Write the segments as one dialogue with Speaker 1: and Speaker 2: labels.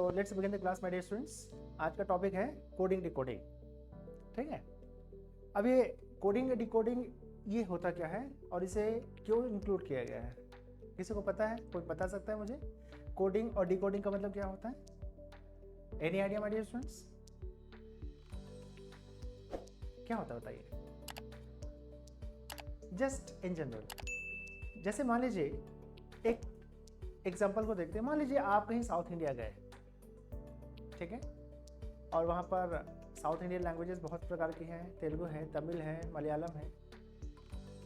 Speaker 1: So let's begin the class my dear students. आज का topic है कोडिंग डिकोडिंग। ठीक है, अब ये कोडिंग डिकोडिंग ये होता क्या है और इसे क्यों इंक्लूड किया गया है? किसी को पता है? कोई बता सकता है मुझे कोडिंग और डिकोडिंग का मतलब क्या होता है? Any idea my dear students? क्या होता है बताइए, जस्ट इन जनरल। जैसे मान लीजिए एक एग्जाम्पल को देखते हैं। मान लीजिए आप कहीं साउथ इंडिया गए, ठीक है, और वहाँ पर साउथ इंडियन लैंग्वेजेस बहुत प्रकार की हैं, तेलुगु है, तमिल है, मलयालम है।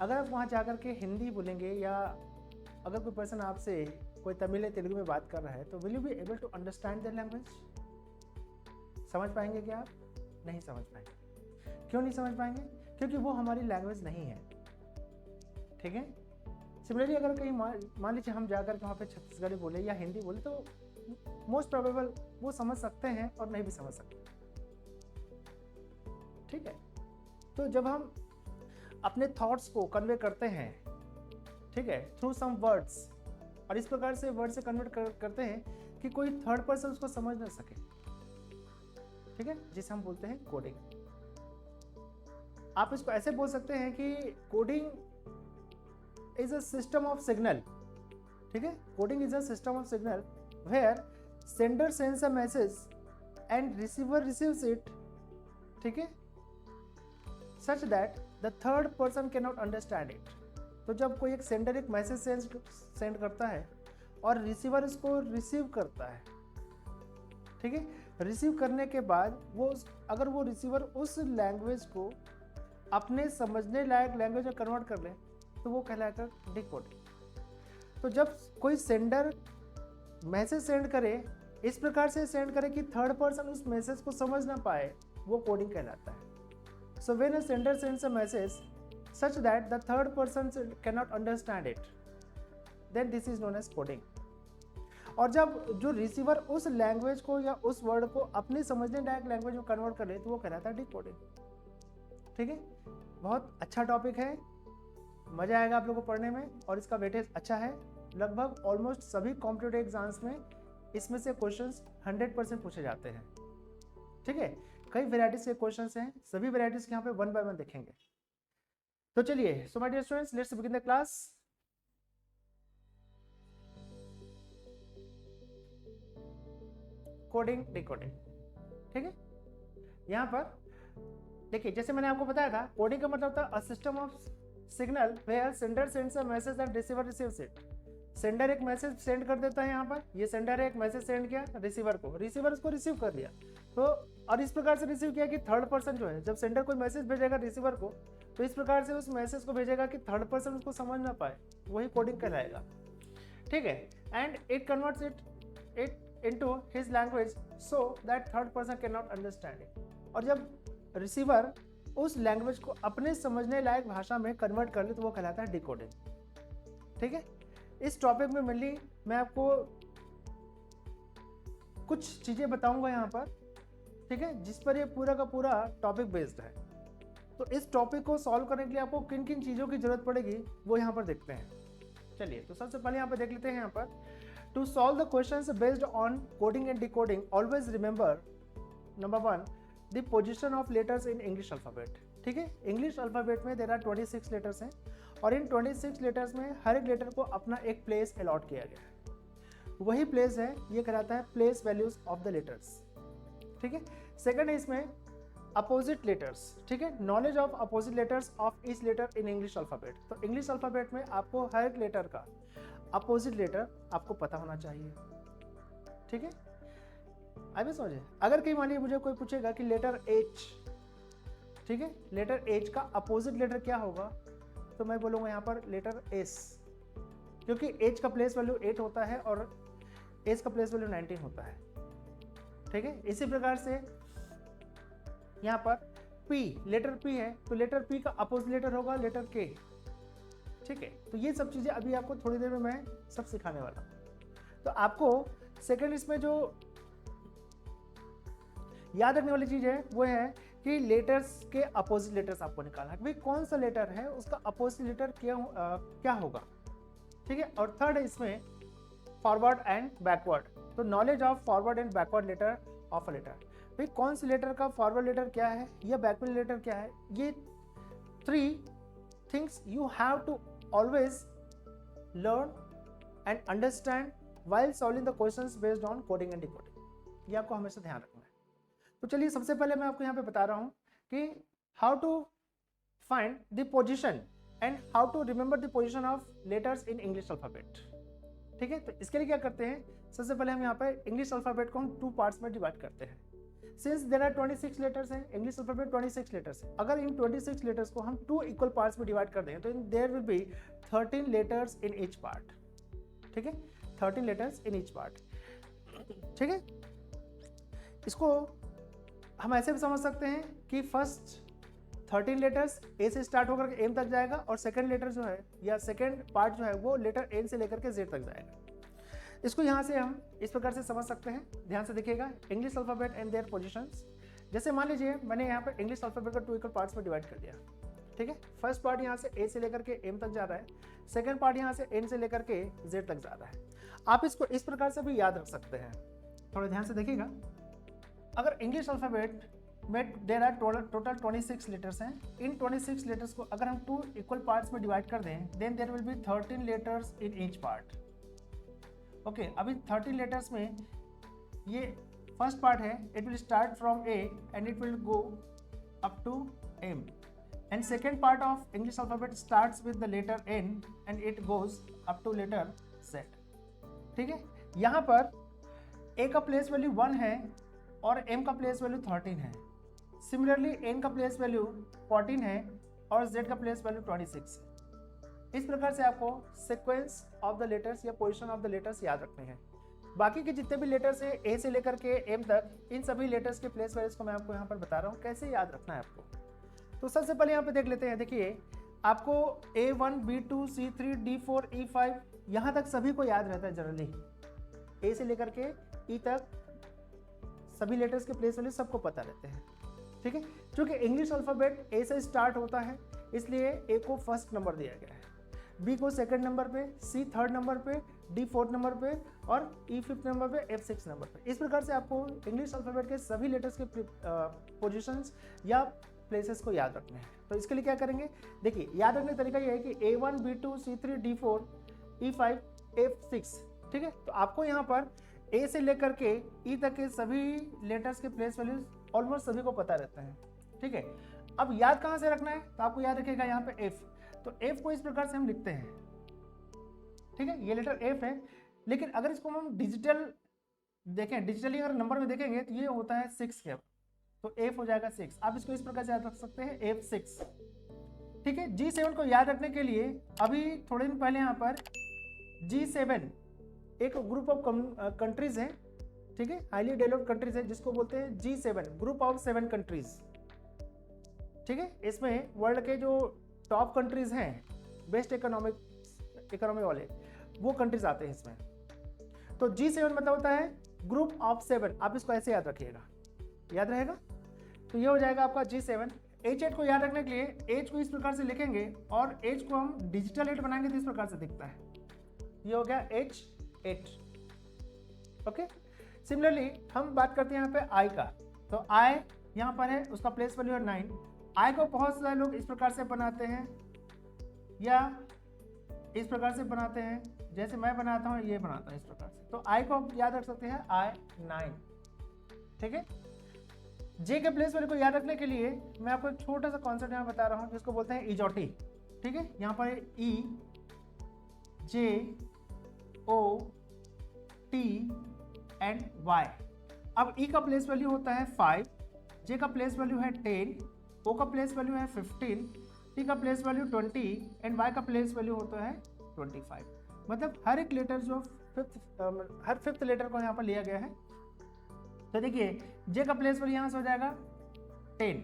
Speaker 1: अगर आप वहाँ जाकर के हिंदी बोलेंगे या अगर कोई पर्सन आपसे कोई तमिल या तेलुगु में बात कर रहा है तो will you be able to understand the language? समझ पाएंगे क्या आप? नहीं समझ पाएंगे। क्यों नहीं समझ पाएंगे? क्योंकि वो हमारी लैंग्वेज नहीं है। ठीक है, सिमिलरली अगर कहीं मान लीजिए हम जाकर के वहाँ पे छत्तीसगढ़ी बोले या हिंदी बोले तो मोस्ट प्रोबेबल वो समझ सकते हैं और नहीं भी समझ सकते। ठीक है, तो जब हम अपने थॉट्स को कन्वे करते हैं, ठीक है, थ्रू सम वर्ड्स, और इस प्रकार से वर्ड से कन्वर्ट करते हैं कि कोई थर्ड पर्सन उसको समझ ना सके, ठीक है, जिसे हम बोलते हैं कोडिंग। आप इसको ऐसे बोल सकते हैं कि coding is a system of signal. ठीक है, coding is a system of signal where sender sends a message and receiver receives it, ठीक है, such that the third person can not understand it. तो जब कोई एक सेंडर एक message send करता है और रिसीवर इसको रिसीव करता है, ठीक है, रिसीव करने के बाद वो अगर वो रिसीवर उस लैंग्वेज को अपने समझने लायक लैंग्वेज में कन्वर्ट कर ले तो वो कहलाता है डिकोडिंग। तो जब कोई सेंडर मैसेज सेंड करे, इस प्रकार से सेंड करे कि थर्ड पर्सन उस मैसेज को समझ ना पाए, वो कोडिंग कहलाता है। So when a sender sends a message such that the third person can not understand it, then this is known as coding. और जब जो रिसीवर उस लैंग्वेज को या उस वर्ड को अपने समझने लायक लैंग्वेज में कन्वर्ट कर ले तो वो कहलाता है डिकोडिंग। ठीक है, बहुत अच्छा टॉपिक है, मजा आएगा आप लोगों को पढ़ने में और इसका वेटेज अच्छा है। लगभग ऑलमोस्ट सभी कॉम्पिटिटिव एग्जाम्स में इसमें से क्वेश्चंस 100% पूछे जाते हैं। ठीक है, कई वेराइटीज के क्वेश्चंस हैं, सभी वेराइटीज के यहाँ पे वन बाय वन देखेंगे। तो चलिए, so my dear students, let's begin the class. Coding decoding, ठीक है, यहाँ पर देखिए जैसे मैंने आपको बताया था, कोडिंग का मतलब था a system of signal where sender sends a message and receiver receives it. Sender एक मैसेज सेंड कर देता है, यहाँ पर ये सेंडर एक मैसेज सेंड किया रिसीवर को, रिसीवर उसको रिसीव कर लिया। तो और इस प्रकार से रिसीव किया कि थर्ड पर्सन जो है, जब सेंडर कोई मैसेज भेजेगा रिसीवर को तो इस प्रकार से उस मैसेज को भेजेगा कि थर्ड पर्सन उसको समझ ना पाए, वही कोडिंग कहलाएगा। ठीक है, and it converts it into his language so that third person can not understand it. और जब रिसीवर उस लैंग्वेज को अपने समझने लायक भाषा में कन्वर्ट कर ले तो वो कहलाता है डिकोडिंग। ठीक है, इस टॉपिक में मेनली मैं आपको कुछ चीजें बताऊंगा यहाँ पर, ठीक है, जिस पर ये पूरा का पूरा टॉपिक बेस्ड है। तो इस टॉपिक को सॉल्व करने के लिए आपको किन किन चीजों की जरूरत पड़ेगी वो यहाँ पर देखते हैं। चलिए, तो सबसे पहले यहाँ पर देख लेते हैं। यहाँ पर to solve the questions based on coding and decoding always remember number 1 the position of letters in English alphabet. ठीक है, इंग्लिश अल्फ़ाबेट में देयर आर 26 लेटर्स हैं और इन 26 लेटर्स में हर एक लेटर को अपना एक प्लेस अलॉट किया गया है। वही प्लेस है, ये कहलाता है place values of the letters. ठीक है, सेकंड है इसमें अपोजिट लेटर्स। ठीक है, knowledge of opposite letters of each letter in English alphabet. तो इंग्लिश अल्फ़ाबेट में आपको हर एक लेटर का अपोजिट लेटर आपको पता होना चाहिए। ठीक है, अभी समझे, अगर कहीं मान लीजिए मुझे कोई पूछेगा कि लेटर एच, ठीक है, लेटर एच का अपोजिट लेटर क्या होगा, तो मैं बोलूँगा यहाँ पर लेटर एस, क्योंकि एच का प्लेस वैल्यू 8 होता है और एस का प्लेस वैल्यू 19 होता है। ठीक है, इसी प्रकार से यहाँ पर पी, लेटर पी है तो लेटर पी का अपोजिट लेटर होगा लेटर के। ठीक है, तो ये सब चीज़ें अभी आपको थोड़ी देर में मैं सब सिखाने वाला हूँ। तो आपको सेकंड इसमें जो याद रखने वाली चीज है वो है कि लेटर्स के अपोजिट लेटर्स आपको निकालना है, भाई कौन सा लेटर है उसका अपोजिट लेटर क्या होगा। ठीक है, और थर्ड है इसमें फॉरवर्ड एंड बैकवर्ड। तो knowledge of forward and backward letter of a letter, भाई कौन सी लेटर का फॉरवर्ड लेटर क्या है या बैकवर्ड लेटर क्या है, ये 3 things you have to always learn and understand while solving the questions based on coding and decoding, ये आपको हमेशा ध्यान रखना है। तो चलिए सबसे पहले मैं आपको यहाँ पे बता रहा हूँ कि how to find the position and how to remember the position of letters in English alphabet. ठीक है, तो इसके लिए क्या करते हैं, सबसे पहले हम यहाँ पे इंग्लिश अल्फाबेट को हम 2 पार्ट्स में डिवाइड करते हैं। सिंस देयर आर 26 लेटर्स हैं, इंग्लिश अल्फाबेट 26 लेटर्स है, अगर इन 26 लेटर्स को हम 2 इक्वल पार्ट्स में डिवाइड कर दें तो there will be 13 letters in each part. ठीक है, 13 लेटर्स इन ईच पार्ट। ठीक है, इसको हम ऐसे भी समझ सकते हैं कि फर्स्ट 13 लेटर्स ए से स्टार्ट होकर के एम तक जाएगा और सेकंड लेटर जो है या सेकंड पार्ट जो है वो लेटर एन से लेकर के जेड तक जाएगा। इसको यहाँ से हम इस प्रकार से समझ सकते हैं, ध्यान से देखिएगा, English alphabet and their positions. जैसे मान लीजिए मैंने यहाँ पर इंग्लिश अल्फाबेट को 2 इक्वल पार्ट्स में डिवाइड कर दिया। ठीक है, फर्स्ट पार्ट यहाँ से ए से लेकर के एम तक जा रहा है, सेकंड पार्ट यहाँ से एन से लेकर के जेड तक जा रहा है। आप इसको इस प्रकार से भी याद रख सकते हैं, थोड़ा ध्यान से देखिएगा। अगर इंग्लिश अल्फाबेट में देयर आर टोटल 26 लेटर्स हैं, इन 26 लेटर्स को अगर हम 2 इक्वल पार्ट्स में डिवाइड कर दें then there will be 13 letters in each part. Okay, अभी 13 लेटर्स में ये फर्स्ट पार्ट है, it will start from A and it will go up to M, and second part of English alphabet starts with the letter N and it goes up to letter Z. ठीक है, यहाँ पर ए का place value 1 है और M का place value 13 है। Similarly N का प्लेस वैल्यू 14 है और जेड का प्लेस वैल्यू 26 है। इस प्रकार से आपको सीक्वेंस ऑफ द लेटर्स या पोजीशन ऑफ द लेटर्स याद रखने हैं। बाकी के जितने भी लेटर्स हैं ए से लेकर के एम तक, इन सभी लेटर्स के प्लेस वैल्यूज को मैं आपको यहाँ पर बता रहा हूँ कैसे याद रखना है आपको। तो सबसे पहले यहाँ पे देख लेते हैं, देखिए आपको A1, B2, C3, D4, E5 यहाँ तक सभी को याद रहता है जनरली, ए से लेकर के ई तक सभी लेटर्स के प्लेस वैल्यू सबको पता रहते हैं। ठीक है, क्योंकि इंग्लिश अल्फाबेट ए से स्टार्ट होता है इसलिए ए को फर्स्ट नंबर दिया गया है, बी को सेकंड नंबर पे, सी थर्ड नंबर पे, डी फोर्थ नंबर पे और ई फिफ्थ नंबर पे, एफ सिक्स नंबर पे। इस प्रकार से आपको इंग्लिश अल्फाबेट के सभी लेटर्स के पोजीशंस या प्लेसेस को याद रखने हैं। तो इसके लिए क्या करेंगे, देखिए याद रखने का तरीका ये है कि A1, B2, C3, D4, E5, F6। ठीक है, तो आपको यहाँ पर ए से लेकर के ई तक के सभी लेटर्स के प्लेस वैल्यूज ऑलमोस्ट सभी को पता रहता है। ठीक है, अब याद कहाँ से रखना है, तो आपको याद रखिएगा यहाँ पे एफ, तो एफ को इस प्रकार से हम लिखते हैं। ठीक है, ये लेटर एफ है, लेकिन अगर इसको हम डिजिटल देखें, डिजिटली अगर नंबर में देखेंगे तो ये होता है 6 के, तो एफ हो जाएगा 6। आप इसको इस प्रकार से याद रख सकते हैं F6। ठीक है, G7 को याद रखने के लिए अभी थोड़े दिन पहले यहाँ पर G7 एक ग्रुप ऑफ कंट्रीज है। ठीक है, हाईली डेवलप्ड कंट्रीज है जिसको बोलते हैं G7, ग्रुप ऑफ 7 कंट्रीज। ठीक है, इसमें वर्ल्ड के जो टॉप कंट्रीज हैं, बेस्ट इकोनॉमी वाले, वो कंट्रीज आते हैं इसमें। तो G7 मतलब होता है ग्रुप ऑफ 7। आप इसको ऐसे याद रखिएगा, याद रहेगा। तो ये हो जाएगा आपका G7। H8 को याद रखने के लिए H को इस प्रकार से लिखेंगे और H को हम डिजिटल 8 बनाएंगे तो इस प्रकार से दिखता है, ये हो गया H8। ओके, सिमिलरली हम बात करते हैं यहाँ पे I का, तो I यहाँ पर है, उसका प्लेस वैल्यू है 9। I को बहुत सारे लोग इस प्रकार से बनाते हैं या इस प्रकार से बनाते हैं, जैसे मैं बनाता हूँ ये बनाता हूँ इस प्रकार से। तो I को याद रख सकते हैं I9। ठीक है, J के प्लेस वैल्यू को याद रखने के लिए मैं आपको एक छोटा सा कॉन्सेप्ट यहाँ बता रहा हूँ जिसको बोलते हैं इजोटी। ठीक है, यहाँ पर E J O T and Y। अब E का प्लेस वैल्यू होता है 5, J का प्लेस वैल्यू है 10, O का प्लेस वैल्यू है 15, T का प्लेस वैल्यू 20 एंड Y का प्लेस वैल्यू होता है 25। मतलब हर एक लेटर जो हर फिफ्थ लेटर को यहाँ पर लिया गया है। तो देखिए J का प्लेस वैल्यू यहाँ से हो जाएगा 10,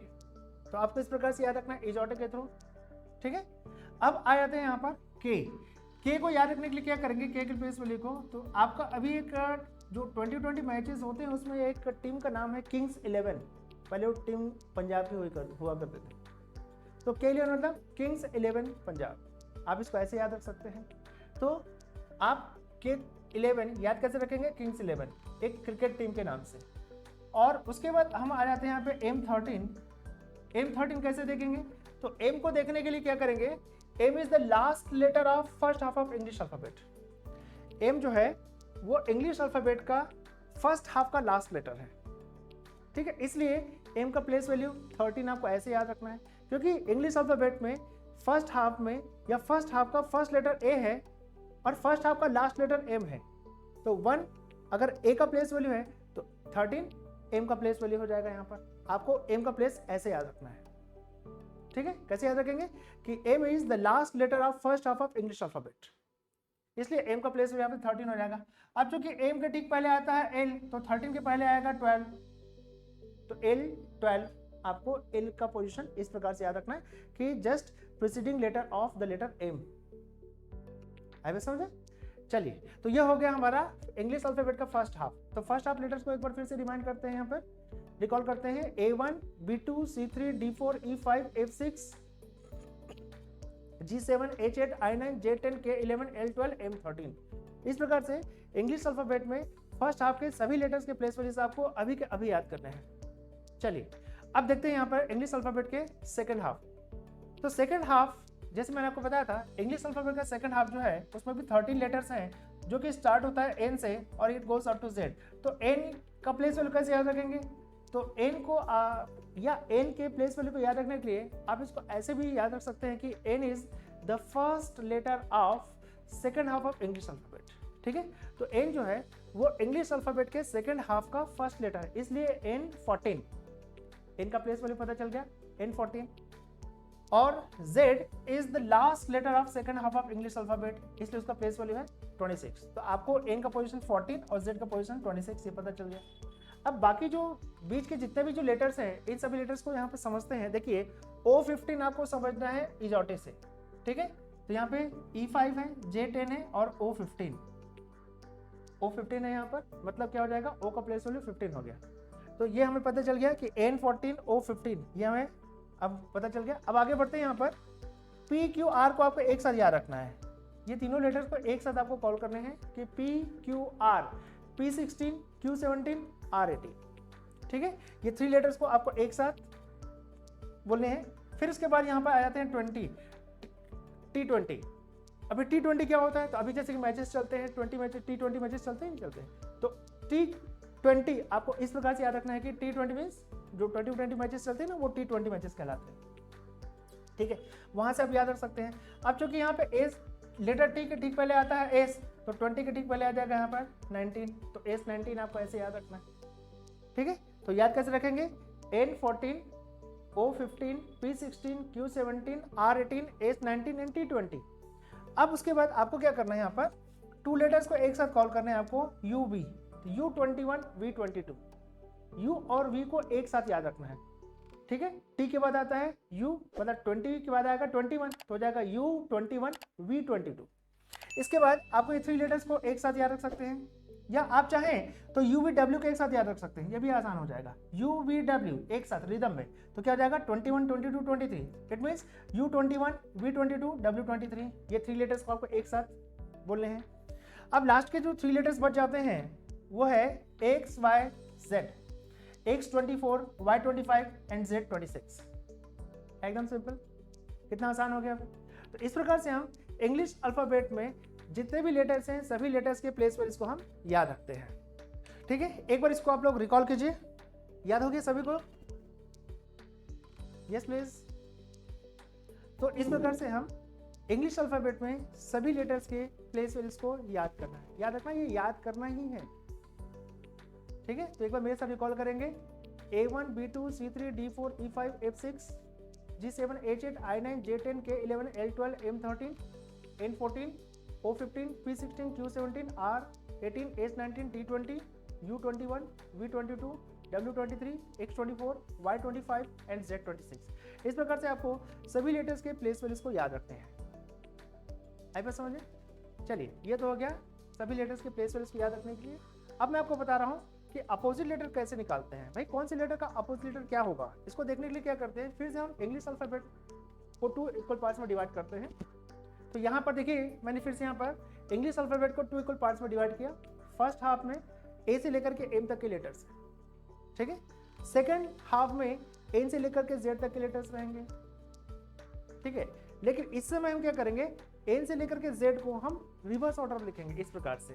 Speaker 1: तो आपको इस प्रकार से याद रखना है इजोटिक के थ्रू। ठीक है, अब आ जाते हैं यहाँ पर K को याद रखने के लिए क्या करेंगे, K के प्लेस वैल्यू को, तो आपका अभी एक जो 2020 मैचेस होते हैं उसमें एक टीम का नाम है किंग्स 11। पहले वो टीम पंजाब की हुआ करते थे, तो K11 मतलब किंग्स 11 पंजाब। आप इसको ऐसे याद रख सकते हैं। तो आप K 11 याद कैसे रखेंगे, किंग्स 11 एक क्रिकेट टीम के नाम से। और उसके बाद हम आ जाते हैं यहाँ पे M13। M13 कैसे देखेंगे, तो M को देखने के लिए क्या करेंगे, M is the last letter of first half of English alphabet. M जो है वो इंग्लिश अल्फाबेट का फर्स्ट हाफ का लास्ट लेटर है, ठीक है, इसलिए M का प्लेस वैल्यू 13 आपको ऐसे याद रखना है, क्योंकि इंग्लिश अल्फाबेट में फर्स्ट हाफ में या फर्स्ट हाफ का फर्स्ट लेटर A है और फर्स्ट हाफ का लास्ट लेटर M है, तो 1 अगर A का प्लेस वैल्यू है तो 13 M का प्लेस वैल्यू हो जाएगा। यहाँ पर आपको M का प्लेस ऐसे याद रखना है, ठीक है। कैसे याद रखेंगे कि M is the last letter of first half of English alphabet, इसलिए M का प्लेस यहाँ पे 13 हो जाएगा। अब चूंकि M के ठीक पहले आता है L, तो 13 के पहले आएगा 12, तो L 12, आपको L का पोजीशन इस प्रकार से याद रखना है कि just preceding letter of the letter M। आए समझे? चलिए, तो यह हो गया हमारा इंग्लिश अल्फाबेट का फर्स्ट हाफ। तो फर्स्ट हाफ लेटर्स को एक बार फिर से रिमाइंड करते हैं, यहाँ पर रिकॉल करते हैं। A1, B2, C3, D4, E5, F6, G7, H8, I9, J10, K11, L12, M13। इस प्रकार से इंग्लिश अल्फाबेट में फर्स्ट हाफ के सभी लेटर्स के प्लेस वैल्यूज आपको अभी के अभी याद करने हैं। चलिए, अब देखते हैं यहाँ पर इंग्लिश अल्फाबेट के सेकंड हाफ। तो सेकंड हाफ जैसे मैंने आपको बताया था, इंग्लिश अल्फाबेट का सेकंड हाफ जो है उसमें भी 13 लेटर्स हैं, जो कि स्टार्ट होता है N से और it goes up to Z। तो N का प्लेस वैल्यू कैसे याद रखेंगे, तो N को या N के प्लेस वैल्यू को याद रखने के लिए आप इसको ऐसे भी याद रख सकते हैं कि N is the first letter of second half of English alphabet, ठीक है। तो N जो है वो इंग्लिश अल्फाबेट के सेकंड हाफ का फर्स्ट लेटर है, इसलिए N14, N का प्लेस वैल्यू पता चल गया N14। और Z is the last letter of second half of English alphabet, इसलिए उसका प्लेस वैल्यू है 26। तो आपको N का पोजीशन 14 और Z का पोजीशन 26 ये पता चल गया। अब बाकी जो बीच के जितने भी जो लेटर्स हैं, इन सभी लेटर्स को यहाँ पे समझते हैं। देखिए O15 आपको समझना है इजोटे से, ठीक है। तो यहाँ पे E5 है, J10 है और O15 है यहाँ पर, मतलब क्या हो जाएगा, O का प्लेस वैल्यू 15 हो गया। तो ये हमें पता चल गया कि N14 O15 ये हमें अब पता चल गया। अब आगे बढ़ते हैं, यहाँ पर P Q R को आपको एक साथ याद रखना है। ये तीनों लेटर्स को एक साथ आपको कॉल करने हैं कि P Q R, P16 Q17 R18, ठीक है। ये 3 लेटर्स को आपको एक साथ बोलने हैं। फिर उसके बाद यहाँ पर आ जाते हैं T20। अभी T20 क्या होता है, तो अभी जैसे कि मैचेस चलते हैं 20 मैचेस, T20 मैचेस चलते हैं नहीं चलते, तो T20 आपको इस प्रकार से याद रखना है कि T20 मीन्स जो 20 मैचेस चलते हैं ना, वो T20 मैचेस कहलाते हैं, ठीक है। वहां से आप याद रख सकते हैं। अब चूंकि यहाँ पे एस लेटर T के ठीक पहले आता है एस, तो 20 के ठीक पहले आ जाएगा यहाँ पर 19, तो S19 आपको ऐसे याद रखना है, ठीक है। तो याद कैसे रखेंगे, N14 O15 P16 Q17 R18 S19 and T20। अब उसके बाद आपको क्या करना है, यहाँ पर 2 लेटर्स को एक साथ कॉल करना है आपको, UV, U21 V22, U और V को एक साथ याद रखना है, ठीक है। T के बाद आता है U, मतलब 20 के बाद आएगा 21, तो हो जाएगा U21 V22। इसके बाद आपको ये 3 लेटर्स को एक साथ याद रख सकते हैं, या आप चाहें तो UVW के एक साथ याद रख सकते हैं, ये भी आसान हो जाएगा। UVW एक साथ रिदम में, तो क्या हो जाएगा 21 22 23, it means U21 V22 W23। ये 3 लेटर्स को आपको एक साथ बोलने हैं। अब लास्ट के जो 3 लेटर्स बच जाते हैं वो है X Y Z, X24 Y25 and Z26। एकदम सिंपल, कितना आसान हो गया। तो इस प्रकार से हम इंग्लिश अल्फाबेट में जितने भी लेटर्स हैं सभी लेटर्स के प्लेस वैल्यूज को हम याद रखते हैं, ठीक है। एक बार इसको आप लोग रिकॉल कीजिए, याद हो गया सभी को? Yes please. तो इस प्रकार से हम इंग्लिश अल्फाबेट में सभी लेटर्स के प्लेस वैल्यूज को याद करना है, याद रखना, ये याद करना ही है, ठीक है। तो एक बार मेरे साथ रिकॉल करेंगे, A1 B2 C3 D4 E5 F6 G7 H8 I9 J10 K11 L12 M13 N14 O15 P16 Q17 R18 S19 T20 U21 V22 W23 X24 Y25 and Z26। इस प्रकार से आपको सभी लेटर्स के प्लेस वैल्यूज को याद रखते हैं। आई बात समझे? चलिए, ये तो हो गया सभी लेटर्स के प्लेस वैल्यूज को याद रखने के लिए। अब मैं आपको बता रहा हूँ कि अपोजिट लेटर कैसे निकालते हैं। भाई कौन से लेटर का अपोजिट लेटर क्या होगा, इसको देखने के लिए क्या करते हैं, फिर से हम इंग्लिश अल्फाबेट को 2 इक्वल पार्ट्स में डिवाइड करते हैं। तो यहाँ पर देखिए मैंने फिर से यहाँ पर इंग्लिश अल्फाबेट को 2 इक्वल पार्ट्स में डिवाइड किया। फर्स्ट हाफ में ए से लेकर के एम तक के लेटर्स, ठीक है। सेकेंड हाफ में एन से लेकर के जेड तक के लेटर्स रहेंगे, ठीक है। लेकिन इस समय हम क्या करेंगे, एन से लेकर के जेड को हम रिवर्स ऑर्डर लिखेंगे इस प्रकार से।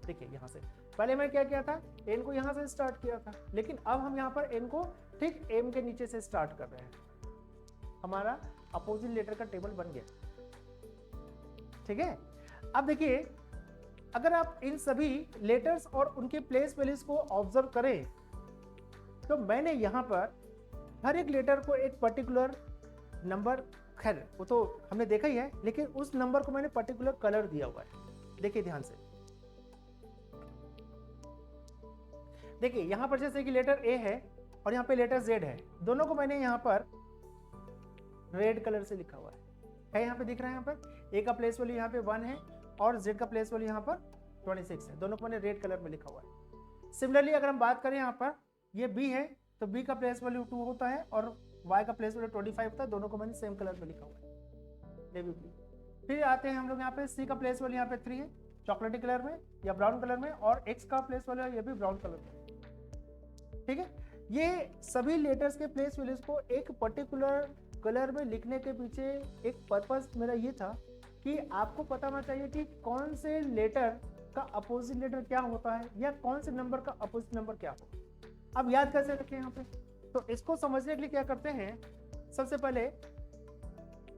Speaker 1: देखिए यहाँ से पहले मैं क्या किया था, एन को यहाँ से स्टार्ट किया था, लेकिन अब हम यहाँ पर एन को ठीक एम के नीचे से स्टार्ट कर रहे हैं। हमारा अपोजिट लेटर का टेबल बन गया, ठीक है। अब देखिए अगर आप इन सभी लेटर्स और उनके प्लेस वैल्यूज को ऑब्जर्व करें तो मैंने यहाँ पर हर एक लेटर को एक पर्टिकुलर नंबर, खैर वो तो हमने देखा ही है, लेकिन उस नंबर को मैंने पर्टिकुलर कलर दिया हुआ है। देखिए ध्यान से, देखिए यहाँ पर जैसे कि लेटर ए है और यहाँ पे लेटर जेड है, दोनों को मैंने यहाँ पर रेड कलर से लिखा हुआ है। यहाँ पे दिख रहा है, यहाँ पर ए का प्लेस वैल्यू यहाँ पे 1 है और जेड का प्लेस वैल्यू यहाँ पर 26 है, दोनों को मैंने रेड कलर में लिखा हुआ है। सिमिलरली अगर हम बात करें यहाँ पर ये बी है तो बी का प्लेस वैल्यू 2 होता है और वाई का प्लेस वैल्यू 25 होता है, दोनों को मैंने सेम कलर में लिखा हुआ है, नेवी ब्लू। फिर आते हैं हम लोग यहाँ पे सी का प्लेस वैल्यू यहाँ पे 3 है, चॉकलेटी कलर में या ब्राउन कलर में, और एक्स का प्लेस वैल्यू ये भी ब्राउन कलर में, ठीक है। ये सभी लेटर्स के प्लेस वैल्यूज को एक पर्टिकुलर कलर में लिखने के पीछे एक पर्पस मेरा ये था कि आपको पता होना चाहिए कि कौन से लेटर का अपोजिट लेटर क्या होता है या कौन से नंबर का अपोजिट नंबर क्या होता है। अब याद कैसे रखें यहाँ पे, तो इसको समझने के लिए क्या करते हैं, सबसे पहले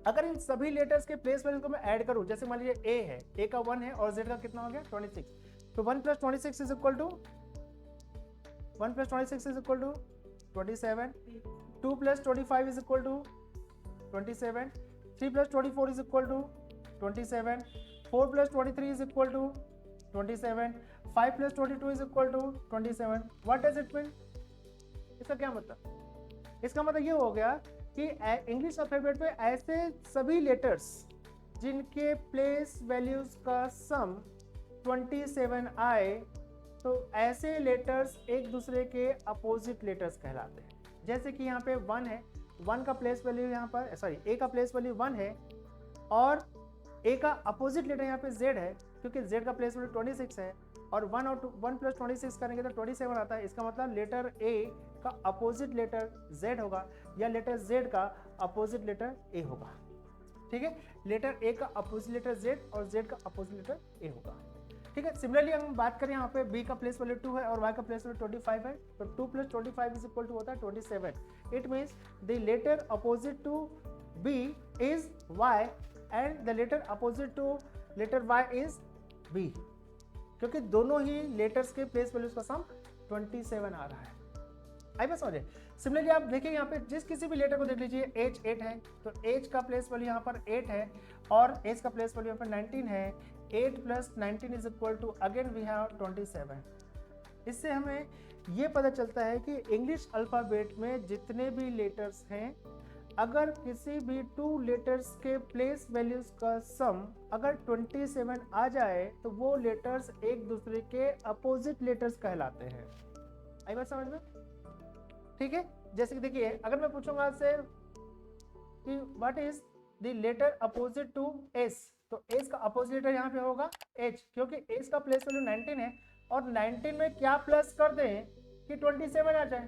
Speaker 1: अगर इन सभी लेटर्स के प्लेस वैल्यू को मैं ऐड करूं, जैसे मान लीजिए ए है, ए का 1 है और जेड का कितना हो गया 26, तो 1 + 26 is equal to 1 + 26 is equal to 27, 2 + 25 is equal to 27, 3 + 24 is equal to 27, 4 + 23 is equal to 27, 5 + 22 is equal to 27. What does it mean? इसका क्या मतलब, इसका मतलब ये हो गया कि इंग्लिश अल्फाबेट में ऐसे सभी लेटर्स जिनके प्लेस वैल्यूज का सम 27 आए, तो ऐसे लेटर्स एक दूसरे के अपोजिट लेटर्स कहलाते हैं। जैसे कि यहाँ पे 1 है, 1 का प्लेस वैल्यू यहाँ पर, सॉरी ए का प्लेस वैल्यू 1 है और ए का अपोजिट लेटर यहाँ पे जेड है, क्योंकि जेड का प्लेस वैल्यू 26 है और 1 और 1 + 26 करेंगे तो 27 आता है। इसका मतलब लेटर ए का अपोजिट लेटर जेड होगा या लेटर जेड का अपोजिट लेटर ए होगा, ठीक है। लेटर ए का अपोजिट लेटर जेड और जेड का अपोजिट लेटर ए होगा, ठीक है। सिमिलरली हम बात करें यहाँ पे बी का प्लेस वैल्यू 2 है और वाई का प्लेस वैल्यू 25 है, तो 2 + 25 इज इक्वल टू होता है 27। It means the letter opposite to B is Y and the letter opposite to letter Y is B, क्योंकि दोनों ही लेटर्स के प्लेस वैल्यूज का सम 27 आ रहा है। आई बस समझे। सिमिलरली आप देखिए यहाँ पे जिस किसी भी लेटर को देख लीजिए, एच 8 है तो एच का प्लेस वैल्यू यहाँ पर 8 है और एच का प्लेस वैल्यू यहाँ पर 19 है। 8 + 19 is equal to again we have 27। इससे हमें ये पता चलता है कि इंग्लिश अल्फ़ाबेट में जितने भी लेटर्स हैं, अगर किसी भी 2 लेटर्स के प्लेस वैल्यूज का सम अगर 27 आ जाए तो वो लेटर्स एक दूसरे के अपोजिट लेटर्स कहलाते हैं। आई बात समझ में, ठीक है। जैसे कि देखिए अगर मैं पूछूंगा आपसे कि what is the letter opposite to S, तो एस का अपोजिट लेटर यहाँ पे होगा एच, क्योंकि एस का प्लेस वैल्यू 19 है और 19 में क्या प्लस कर दें कि 27 आ जाए,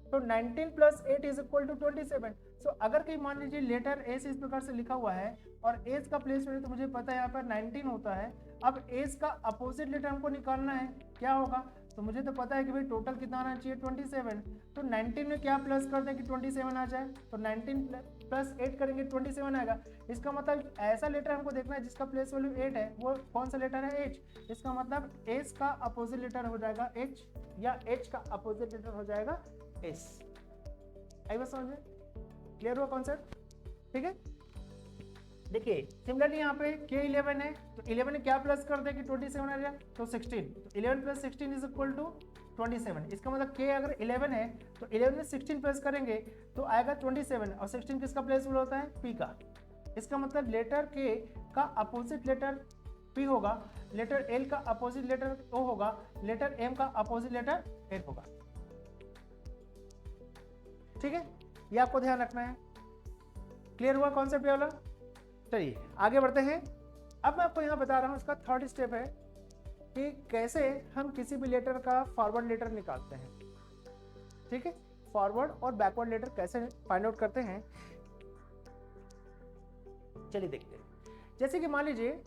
Speaker 1: तो 19 + 8 इज इक्वल टू 27। सो अगर कहीं मान लीजिए लेटर एस इस प्रकार से लिखा हुआ है और एस का प्लेस वैल्यू तो मुझे पता है यहाँ पर 19 होता है, अब एस का अपोजिट लेटर हमको निकालना है, क्या होगा, तो मुझे तो पता है कि भाई टोटल कितना आना चाहिए 27, तो 19 में क्या प्लस कर दें कि 27 आ जाए, तो 19 + 8 करेंगे 27 आएगा। इसका मतलब ऐसा लेटर हमको देखना है जिसका प्लेस वैल्यू 8 है, वो कौन सा लेटर है, एच। इसका मतलब एस का अपोजिट लेटर हो जाएगा एच या एच का अपोजिट लेटर हो जाएगा एस। आई बात समझ में, क्लियर हुआ कॉन्सेप्ट, ठीक है। देखिए सिमिलरली यहाँ पे K11 है तो 11 में क्या प्लस कर दे कि 27 आ जाए, तो 16, तो 11 + 16 इज इक्वल टू 27। इसका मतलब K अगर 11 है तो 11 में 16 प्लस करेंगे तो आएगा 27 और 16 किसका प्लेस होता है, P का। इसका मतलब लेटर K का अपोजिट लेटर P होगा, लेटर L का अपोजिट लेटर O होगा, लेटर M का अपोजिट लेटर L होगा, ठीक है। ये आपको ध्यान रखना है। क्लियर हुआ कॉन्सेप्ट ये वाला। चलिए आगे बढ़ते हैं। अब मैं आपको यहाँ बता रहा हूँ, इसका थर्ड स्टेप है कि कैसे हम किसी भी लेटर का फॉरवर्ड लेटर निकालते हैं। ठीक है, फॉरवर्ड और बैकवर्ड लेटर कैसे फाइंड आउट करते हैं, चलिए देखते हैं। जैसे कि मान लीजिए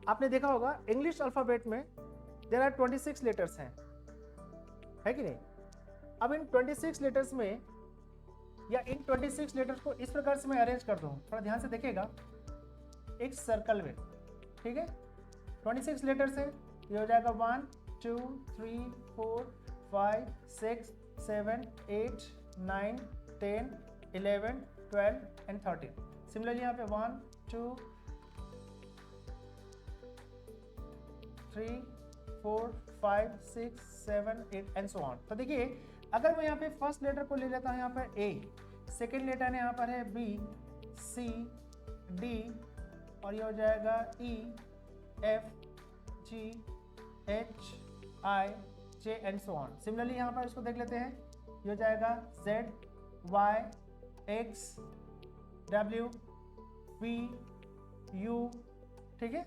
Speaker 1: आपने देखा होगा इंग्लिश अल्फाबेट में देयर आर 26 लेटर्स हैं, है कि नहीं। अब इन 26 लेटर्स में या इन 26 लेटर्स को इस प्रकार से मैं अरेंज कर दूं, थोड़ा ध्यान से देखिएगा, एक सर्कल में। ठीक है, 26 लेटर्स है, ये हो जाएगा 1 2 3 4 5 6 7 8 9 10 11 12 एंड 13। सिमिलरली यहाँ पे 1 2 3 4 5 6 7 8 एंड सो ऑन। तो देखिए अगर मैं यहाँ पे फर्स्ट लेटर को ले लेता हूँ, यहाँ पर ए, सेकेंड लेटर यहाँ पर है बी, सी, डी, और ये हो जाएगा E, F, G, H, I, J and so on. Similarly यहाँ पर इसको देख लेते हैं, ये हो जाएगा Z, Y, X, W, P, U, ठीक है,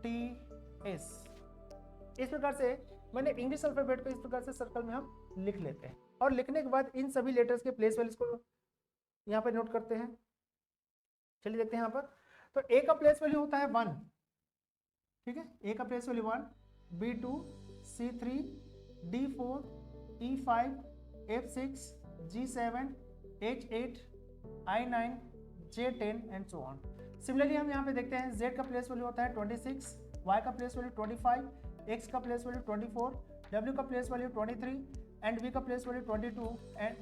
Speaker 1: टी, एस। इस प्रकार से मैंने इंग्लिश अल्फाबेट को इस प्रकार से सर्कल में हम लिख लेते हैं, और लिखने के बाद इन सभी लेटर्स के प्लेस वैल्यूज को यहाँ पर नोट करते हैं। चलिए देखते हैं यहाँ पर। तो ए का प्लेस वैल्यू होता है 1, ठीक है, ए का place value 1, B2, C3, D4, E5, F6, G7, H8, I9, J10 and so on. Similarly हम यहाँ पे देखते हैं Z का प्लेस वैल्यू होता है 26, Y का प्लेस वैल्यू 25, X का प्लेस वैल्यू 24, W का प्लेस वैल्यू 23 एंड V का प्लेस वैल्यू 22 एंड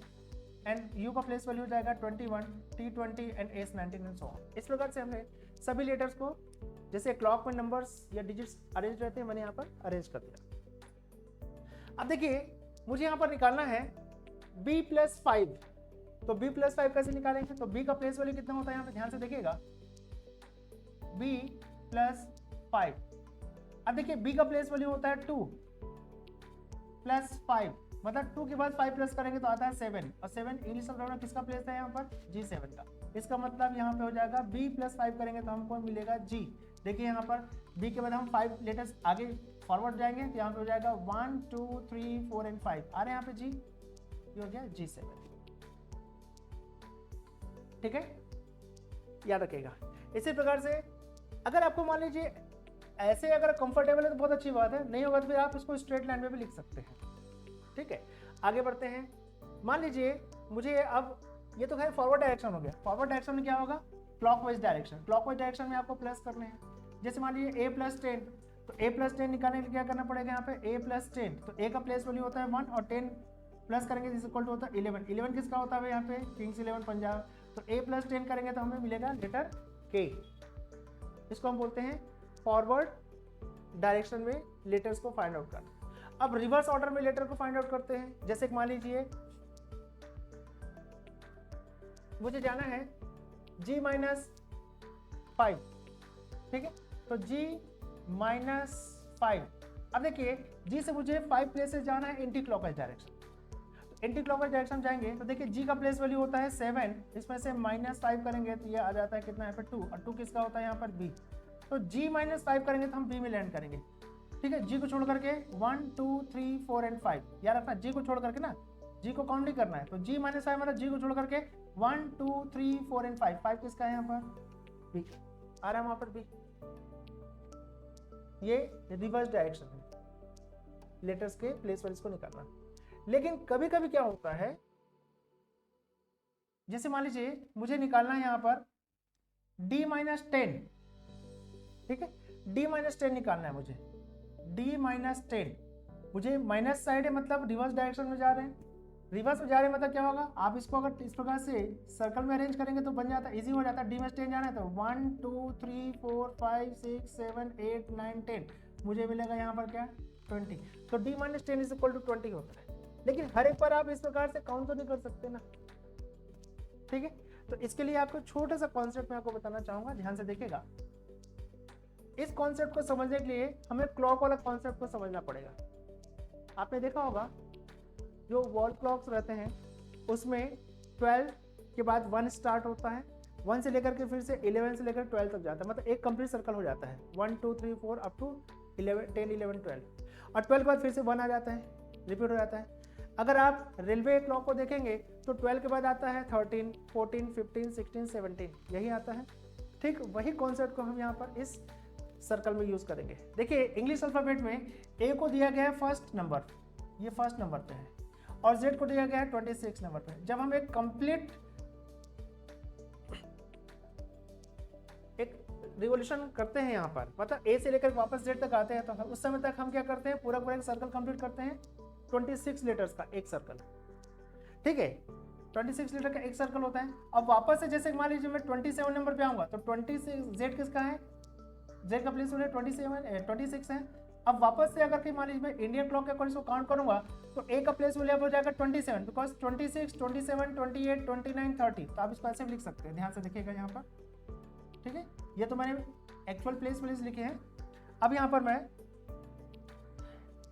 Speaker 1: U का प्लेस वैल्यू हो जाएगा 21, T20 and S19 and so on. इस प्रकार से हमने सभी लेटर्स को जैसे क्लॉक में नंबर्स या डिजिट्स अरेंज रहते हैं, मैंने यहाँ पर अरेंज कर दिया। अब देखिए मुझे यहाँ पर निकालना है B+5, तो B+5 कैसे निकालेंगे, तो B का प्लेस वैल्यू कितना होता है, यहाँ पे ध्यान से देखिएगा, B+5। अब देखिए B का प्लेस वैल्यू होता है 2 + 5, मतलब 2 के बाद 5 प्लस करेंगे तो आता है 7, और 7 इंग्लिश अल्फाबेट में किसका प्लेस है यहाँ पर, G7 का। इसका मतलब यहाँ पे हो जाएगा B+5 करेंगे तो हमको मिलेगा G। देखिए यहाँ पर B के बाद हम 5 लेटर्स आगे फॉरवर्ड जाएंगे तो यहाँ पे हो जाएगा 1 2 3 4 एंड 5 आ रहे हैं यहाँ पे G, ये हो गया G7। ठीक है, याद रखिएगा। इसी प्रकार से अगर आपको मान लीजिए ऐसे अगर कंफर्टेबल है तो बहुत अच्छी बात है, नहीं होगा तो फिर आप इसको स्ट्रेट लाइन में भी लिख सकते हैं। ठीक है, आगे बढ़ते हैं। मान लीजिए मुझे अब ये तो खैर फॉरवर्ड डायरेक्शन हो गया, फॉरवर्ड डायरेक्शन में क्या होगा, क्लॉकवाइज डायरेक्शन। क्लॉकवाइज डायरेक्शन में आपको प्लस करने हैं। जैसे मान लीजिए A+10, तो A+10 निकालने के लिए क्या करना पड़ेगा, यहाँ पे A+10, तो A का प्लेस वैल्यू होता है 1 और 10 प्लस करेंगे जिस इक्वल टू होता है 11। 11 किसका होता है यहाँ पे, किंग्स 11 पंजाब। तो A+10 करेंगे तो हमें मिलेगा लेटर K। इसको हम बोलते हैं फॉरवर्ड डायरेक्शन में लेटर्स को फाइंड आउट करना। अब रिवर्स ऑर्डर में लेटर को फाइंड आउट करते हैं। जैसे मान लीजिए मुझे जाना है G-5, ठीक है, तो G-5। अब देखिए G से मुझे 5 प्लेसेस जाना है एंटी क्लॉकवाइज डायरेक्शन। तो एंटी क्लॉकवाइज डायरेक्शन जाएंगे तो देखिए G का प्लेस वैल्यू होता है 7, इसमें से -5 करेंगे तो ये आ जाता है कितना, यहाँ पे 2, और 2 किसका होता है यहाँ पर B। तो G-5 करेंगे तो हम B में लैंड करेंगे। ठीक है, G को छोड़ करके 1 2 3 4 एंड 5, याद रखना G को छोड़ करके ना, G को काउंट नहीं करना है। तो G-5 मतलब G को छोड़ करके 1 2 3 4 एंड 5, 5 किसका है यहाँ पर, B आ रहा है वहां पर B। ये रिवर्स डायरेक्शन है लेटर्स के प्लेस वैल्यूज को निकालना। लेकिन कभी कभी क्या होता है, जैसे मान लीजिए मुझे निकालना है यहाँ पर D-10, ठीक है, D-10 निकालना है मुझे, D-10 मुझे माइनस साइड है मतलब रिवर्स डायरेक्शन में जा रहे हैं। रिवर्स में जा रहे हैं मतलब क्या होगा, आप इसको अगर इस प्रकार से सर्कल में अरेंज करेंगे तो बन जाता है, इजी हो जाता है। D-10 जाना है तो 1 2 3 4 5 6 7 8 9 10, मुझे मिलेगा यहाँ पर क्या, 20। तो D-10 = 20 होता है। लेकिन हर एक बार आप इस प्रकार से काउंट तो नहीं कर सकते ना, ठीक है। तो इसके लिए आपको छोटा सा कॉन्सेप्ट मैं आपको बताना चाहूंगा, ध्यान से देखिएगा। इस कॉन्सेप्ट को समझने के लिए हमें क्लॉक वाला कॉन्सेप्ट को समझना पड़ेगा। आपने देखा होगा जो वॉल क्लॉक्स रहते हैं उसमें 12 के बाद 1 स्टार्ट होता है, 1 से लेकर के फिर से 11 से लेकर 12 तक जाता है, मतलब एक कंप्लीट सर्कल हो जाता है, 1 2 3 4 अप टू 11 10 11 12, और 12 के बाद फिर से 1 आ जाता है, रिपीट हो जाता है। अगर आप रेलवे क्लॉक को देखेंगे तो 12 के बाद आता है 13 14 15 16 17, यही आता है। ठीक वही कॉन्सेप्ट को हम यहाँ पर इस सर्कल में यूज़ करेंगे। देखिए इंग्लिश अल्फ़ाबेट में ए को दिया गया है फर्स्ट नंबर, ये फर्स्ट नंबर पे है, और जेड को दिया गया है 26 नंबर पे। जब हम एक कंप्लीट एक रिवोल्यूशन करते हैं यहाँ पर, मतलब ए से लेकर वापस जेड तक आते हैं, तो उस समय तक हम क्या करते हैं, पूरा पूरा एक सर्कल कंप्लीट करते हैं 26 लेटर्स का एक सर्कल। ठीक है, 26 लेटर का एक सर्कल होता है। अब वापस से जैसे मान लीजिए मैं 27 नंबर पे आऊँगा तो 26 जेड किसका है, जेड का प्लेस होल्डर 26 है। अब वापस से अगर मान लीजिए मैं इंडियन क्लॉक के अकॉर्डिंग इसको काउंट करूंगा तो ए का प्लेस होल्डर हो जाएगा 27, बिकॉज 26 27 28 29 30, तो आप इसको ऐसे भी लिख सकते हैं, ध्यान से देखिएगा यहाँ पर। ठीक है, ये तो मैंने एक्चुअल प्लेस लिखे हैं। अब यहाँ पर मैं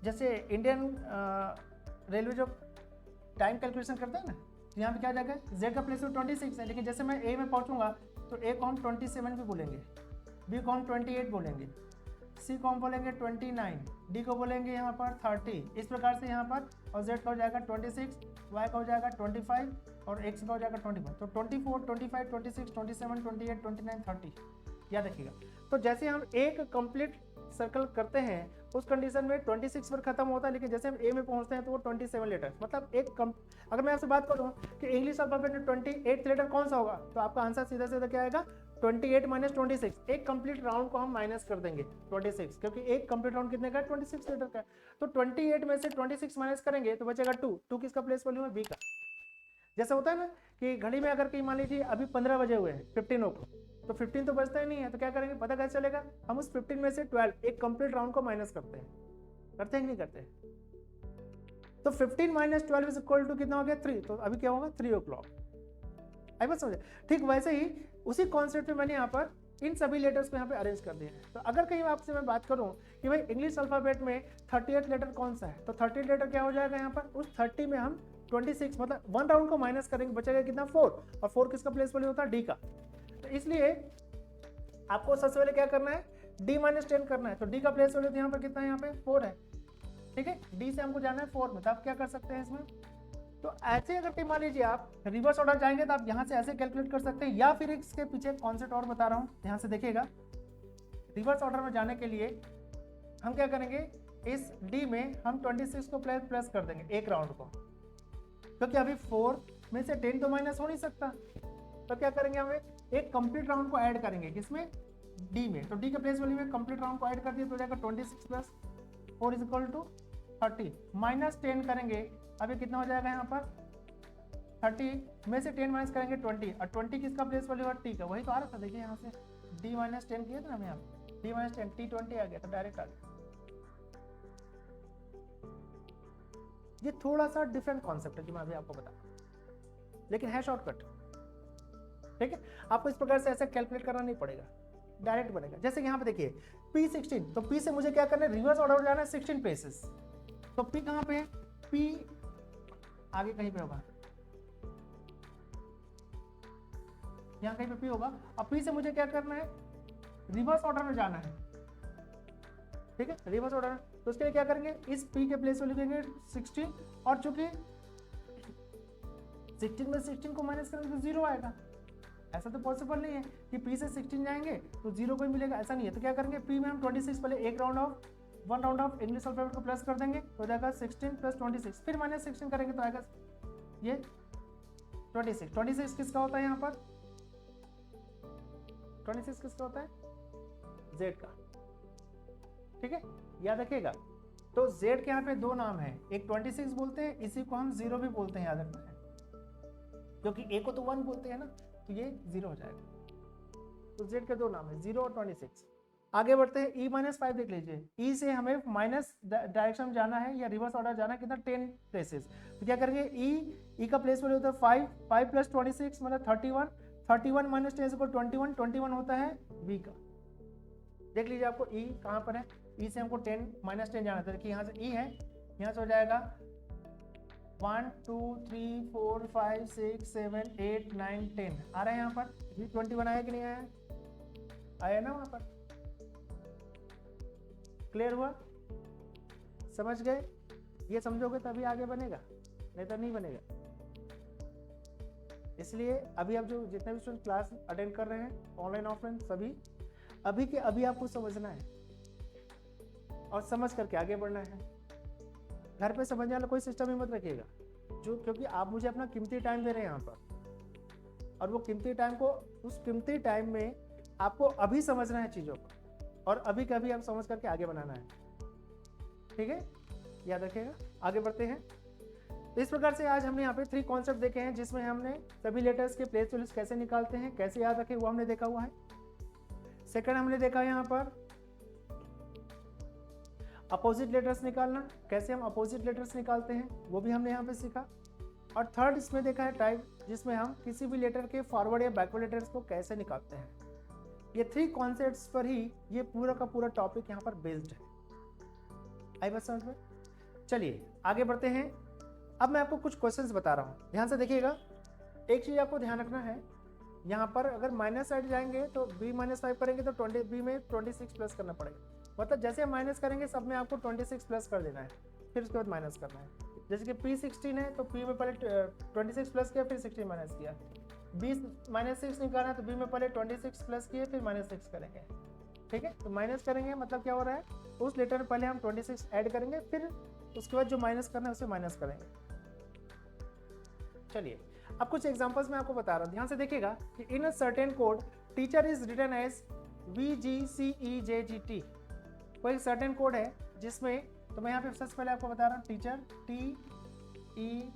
Speaker 1: जैसे इंडियन रेलवे जो टाइम कैलकुलेशन करता है ना, तो यहाँ पे क्या जाएगा, जेड का प्लेस 26 है, लेकिन जैसे मैं ए में पहुँचूंगा तो ए को हम 27 भी बोलेंगे, बी को हम 28 बोलेंगे, सी को हम बोलेंगे 29, डी को बोलेंगे यहाँ पर 30, इस प्रकार से यहाँ पर, और जेड का हो जाएगा 26, वाई का हो जाएगा 25, और एक्स का हो जाएगा 21, तो 24 25 26 27 28 29 30, याद रखिएगा। तो जैसे हम एक कंप्लीट सर्कल करते हैं उस कंडीशन में 26 पर खत्म होता है, लेकिन जैसे हम ए में पहुंचते हैं तो वो 27 लेटर, मतलब अगर मैं आपसे बात करूं कि इंग्लिश अल्फाबेट में 28 लेटर कौन सा होगा, तो आपका आंसर सीधा सीधा क्या आएगा, 28 माइनस 26। एक कंप्लीट राउंड को हम माइनस कर देंगे 26, क्योंकि एक कंप्लीट राउंड कितने का है, 26 लेटर का। तो 28 में से 26 माइनस करेंगे तो बचेगा 2 किसका प्लेस वैल्यू है, बी का। जैसे होता है ना कि घड़ी में अगर कहीं मान लीजिए अभी 15 बजे हुए हैं 15 को, तो 15 तो बचता ही नहीं है, तो क्या करेंगे, पता कैसे चलेगा, हम उस 15 में से 12 एक कंप्लीट राउंड को माइनस करते हैं कि नहीं करते। तो 15 माइनस 12 इज इक्वल टू कितना हो गया, 3, तो अभी क्या होगा, 3 o'clock। आई बात समझे। ठीक वैसे ही उसी कॉन्सेप्ट में मैंने यहाँ पर इन सभी लेटर्स को यहाँ पे अरेंज कर दिया है। तो अगर कहीं आपसे मैं बात करूँ कि भाई इंग्लिश अल्फाबेट में 38 लेटर कौन सा है, तो 38 लेटर क्या हो जाएगा यहाँ पर, उस 30 में हम 26 मतलब 1 राउंड को माइनस करेंगे, बचेगा कितना, 4, और 4 किसका प्लेस वैल्यू होता है, डी का। तो इसलिए आपको सबसे पहले क्या करना है, डी माइनस 10 करना है, तो डी का प्लेस वैल्यू यहाँ पर कितना है, यहाँ पे 4 है। ठीक है, डी से हमको जाना है 4 में, तो आप क्या कर सकते हैं इसमें, तो ऐसे अगर कहीं मान लीजिए आप रिवर्स ऑर्डर जाएंगे तो आप यहाँ से ऐसे कैलकुलेट कर सकते हैं, या फिर इसके पीछे कॉन्सेप्ट और बता रहा हूँ, ध्यान से देखिएगा। रिवर्स ऑर्डर में जाने के लिए हम क्या करेंगे, इस डी में हम 26 को प्लस कर देंगे एक राउंड को, क्योंकि अभी 4 में से 10 तो माइनस हो नहीं सकता, तो क्या करेंगे, हम एक कंप्लीट राउंड को ऐड करेंगे, किसमें, डी में। तो डी के प्लेस वैल्यू में कंप्लीट राउंड को ऐड कर दिया तो हो जाएगा 26 plus 4 is equal to 30, minus 10 करेंगे, अभी कितना हो जाएगा यहाँ पर, 30 में से 10 माइनस करेंगे 20, और 20 किसका प्लेस वैल्यू है, टी का, वही तो आ रहा था, देखिए यहाँ से डी माइनस 10 किया था ना हमें, यहाँ डी माइनस 10 टी 20 आ गया, तो डायरेक्ट आ गया। ये थोड़ा सा डिफरेंट कॉन्सेप्ट है जो मैं अभी आपको बता, लेकिन है शॉर्टकट। ठीक है, आपको इस प्रकार से ऐसे कैलकुलेट करना नहीं पड़ेगा, डायरेक्ट बनेगा। जैसे यहाँ पे देखिए P16, तो P से मुझे क्या करना है, रिवर्स ऑर्डर हो जाना है 16 प्लेसेस, तो P कहाँ पे है, P आगे कहीं पे होगा, यहाँ कहीं पे P होगा, और P से मुझे क्या करना है, रिवर्स ऑर्डर में जाना है। ठीक है, रिवर्स ऑर्डर, तो उसके लिए क्या करेंगे, इस P के प्लेस में लिखेंगे 16, और चूंकि 16 में 16 को माइनस करेंगे तो 0 आएगा, ऐसा तो पॉसिबल नहीं है कि P से 16 जाएंगे तो 0 को ही मिलेगा, ऐसा नहीं है। तो क्या करेंगे, P में हम 26 पहले एक राउंड ऑफ इंग्लिश अल्फाबेट को प्लस कर देंगे, तो हो जाएगा 16 प्लस 26, फिर माइनस 16 करेंगे तो आएगा ये 26 किसका होता है यहाँ पर, 26 किसका होता है, Z का। ठीक है, याद रखिएगा। तो Z के यहाँ पे दो नाम है, एक 26 बोलते हैं, इसी को हम 0 भी बोलते हैं, याद रखना है, क्योंकि A को तो 1 बोलते हैं ना, तो ये 0 हो जाएगा। तो Z के दो नाम है, 0 और 26। आगे बढ़ते हैं, E-5 देख लीजिए, E से हमें माइनस डायरेक्शन में जाना है या रिवर्स ऑर्डर जाना है, कितना 10 प्लेसेस, तो क्या करेंगे, E का प्लेस वैल्यू होता है 5 प्लस 26 मतलब 31 माइनस 10 को 21 होता है V का। देख लीजिए आपको E कहाँ पर है, E से हमको 10 माइनस 10 जाना था, देखिए यहाँ से E है, यहाँ से हो जाएगा 1 2 3 4 5 6 7 8 9 10 आ रहा है यहाँ पर। V21 आया कि नहीं आया? आया ना वहां पर? क्लियर हुआ? समझ गए? ये समझोगे तभी आगे बनेगा, नहीं तो नहीं बनेगा। इसलिए अभी आप जो जितने भी स्टूडेंट क्लास अटेंड कर रहे हैं ऑनलाइन ऑफलाइन सभी, अभी के अभी आपको समझना है और समझ करके आगे बढ़ना है। घर पे समझने वाला कोई सिस्टम ही मत रखिएगा, जो क्योंकि आप मुझे अपना कीमती टाइम दे रहे हैं यहाँ पर, और वो कीमती टाइम को, उस कीमती टाइम में आपको अभी समझना है चीज़ों को, और अभी का अभी आप समझ करके आगे बनाना है। ठीक है, याद रखिएगा। आगे बढ़ते हैं। तो इस प्रकार से आज हमने यहाँ पे 3 कॉन्सेप्ट देखे हैं, जिसमें हमने सभी लेटर्स के प्लेस वैल्यूज कैसे निकालते हैं, कैसे याद रखें, वो हमने देखा हुआ है। सेकंड हमने देखा यहाँ पर अपोजिट लेटर्स निकालना, कैसे हम अपोजिट लेटर्स निकालते हैं, वो भी हमने यहाँ पे सीखा। और थर्ड इसमें देखा है टाइप, जिसमें हम किसी भी लेटर के फॉरवर्ड या बैकवर्ड लेटर्स को कैसे निकालते हैं। ये 3 कॉन्सेप्ट्स पर ही ये पूरा का पूरा टॉपिक यहाँ पर बेस्ड है। आई बात समझ में? चलिए आगे बढ़ते हैं। अब मैं आपको कुछ क्वेश्चंस बता रहा हूँ, ध्यान से देखिएगा। एक चीज़ आपको ध्यान रखना है, यहाँ पर अगर माइनस साइड जाएंगे तो b-5 करेंगे तो 20 b में 26 प्लस करना पड़ेगा। मतलब जैसे हम माइनस करेंगे सब में आपको 26 प्लस कर देना है, फिर उसके बाद माइनस करना है। जैसे कि p16 है तो p में पहले 26 प्लस किया फिर 16 माइनस किया। b-6 निकालना है तो b में पहले 26 प्लस किए फिर -6 करेंगे। ठीक है, तो माइनस करेंगे मतलब क्या हो रहा है, उस लेटर में पहले हम 26 ऐड करेंगे, फिर उसके बाद जो माइनस करना है उसे माइनस करेंगे। चलिए अब कुछ एग्जांपल्स मैं आपको बता रहा हूँ, ध्यान से देखिएगा कि in a certain code teacher is written as VGCEJGT। कोई सर्टेन कोड है जिसमें, तो मैं यहाँ पे सबसे पहले आपको बता रहा हूँ टीचर TEACHER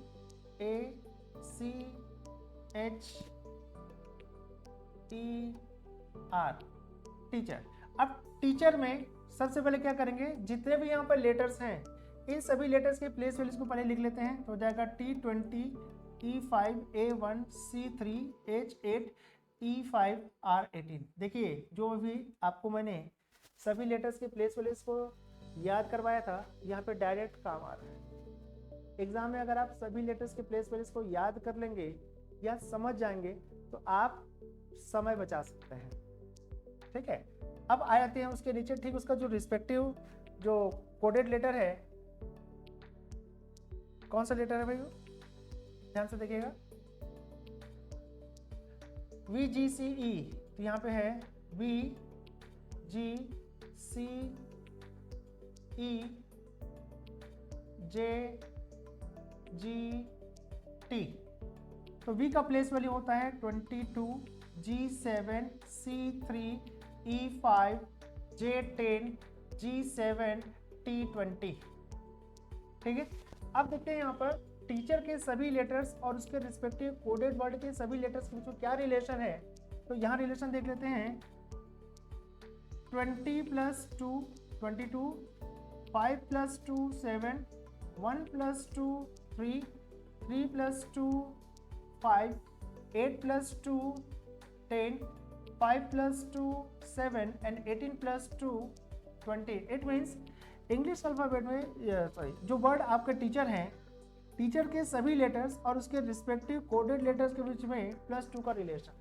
Speaker 1: टीचर। अब टीचर में सबसे पहले क्या करेंगे, जितने भी यहाँ पर लेटर्स हैं इन सभी लेटर्स के प्लेस वैल्यूज को पहले लिख लेते हैं। तो हो जाएगा T20 E5 A1 C3 H8 E5 R18। देखिए जो भी आपको मैंने सभी लेटर्स के प्लेस वैल्यूज को याद करवाया था, यहाँ पे डायरेक्ट काम आ रहा है। एग्जाम में अगर आप सभी लेटर्स के प्लेस वैल्यूज को याद कर लेंगे या समझ जाएंगे तो आप समय बचा सकते हैं। ठीक है, अब आ जाते हैं उसके नीचे, ठीक उसका जो रिस्पेक्टिव जो कोडेड लेटर है, कौन सा लेटर है भाई वो, ध्यान से देखिएगा। VGCE, तो यहाँ पे है VGCEJGT। तो V का प्लेस वैल्यू होता है 22 G7 C3 E5 J10 G7 T20। ठीक है, अब देखते हैं यहाँ पर टीचर के सभी लेटर्स और उसके रिस्पेक्टिव कोडेड वर्ड के सभी लेटर्स के बीच में क्या रिलेशन है। तो यहाँ रिलेशन देख लेते हैं। 20 + 2 22, 5 + 2 7, 1 + 2 3, 3 + 2 5, 8 + 2 10, 5 + 2 7 and 18 + 2 20। It means English alphabet में जो वर्ड आपके टीचर हैं, टीचर के सभी लेटर्स और उसके रिस्पेक्टिव कोडेड लेटर्स के बीच में +2 का रिलेशन।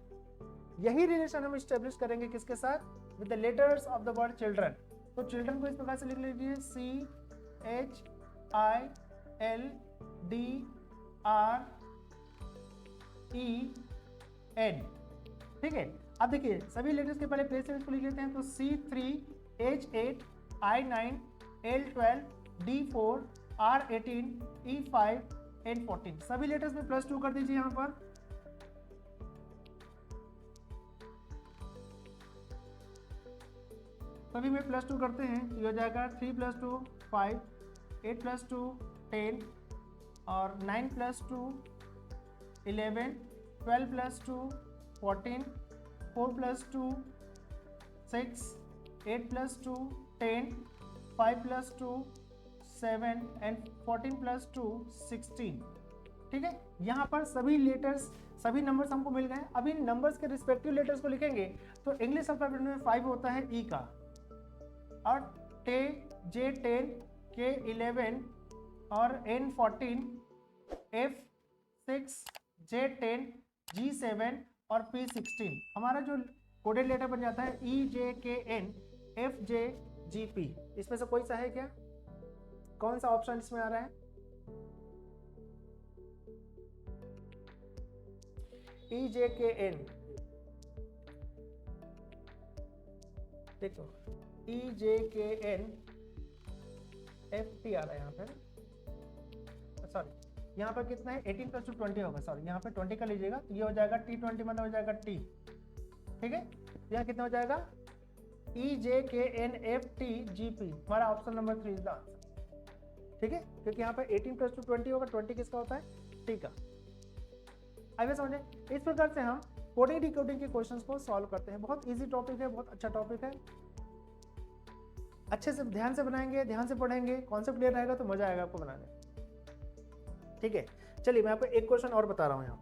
Speaker 1: यही रिलेशन हम स्टेब्लिश करेंगे किसके साथ, with the letters of the word children. तो चिल्ड्रन को इस प्रकार से लिख लीजिए CHILDREN। ठीक है, अब देखिए सभी लेटर्स के पहले प्लेस को लिख लेते हैं। तो C3 H8 I9 L12 D4 R18 E5 N14। सभी लेटर्स में +2 कर दीजिए यहाँ पर। सभी में +2 करते हैं, ये हो जाएगा 3 + 2 5, 8 + 2 10 और 9 + 2 11, 12 + 2 14, 4 + 2 6, 8 + 2 10, 5 + 2 7 and 14 + 2 16। ठीक है, यहाँ पर सभी लेटर्स सभी नंबर्स हमको मिल गए। अब इन नंबर्स के रिस्पेक्टिव लेटर्स को लिखेंगे तो इंग्लिश अल्फाबेट में 5 होता है ई का, और J10 K11 और N14 F6, J10, G7 और P16। हमारा जो कोडेड लेटर बन जाता है EJKN FJGP। इसमें से कोई सा है क्या? कौन सा ऑप्शन इसमें आ रहा है? EJKN, देखो EJKN FT आ रहा है यहाँ पे, सॉरी यहाँ पर कितना है 18 + 2 20 होगा, सॉरी यहाँ पे 20 का लीजिएगा तो ये हो जाएगा T20 मतलब हो जाएगा T, ठीक है। यहाँ कितना हो जाएगा EJKN FTGP, हमारा option number 3 is the answer, ठीक है, क्योंकि यहाँ पे 18 + 2 20 होगा, 20 किसका होता है? T का। आइए समझे, इस प्रकार से हम कोडिंग डिकोडिंग के क्वेश्चंस को सॉल्व करते हैं। बहुत इजी टॉपिक है, बहुत अच्छा टॉपिक है, अच्छे से ध्यान से बनाएंगे, ध्यान से पढ़ेंगे, कॉन्सेप्ट क्लियर रहेगा तो मजा आएगा आपको बनाने, ठीक है। चलिए मैं आपको एक क्वेश्चन और बता रहा हूं यहाँ।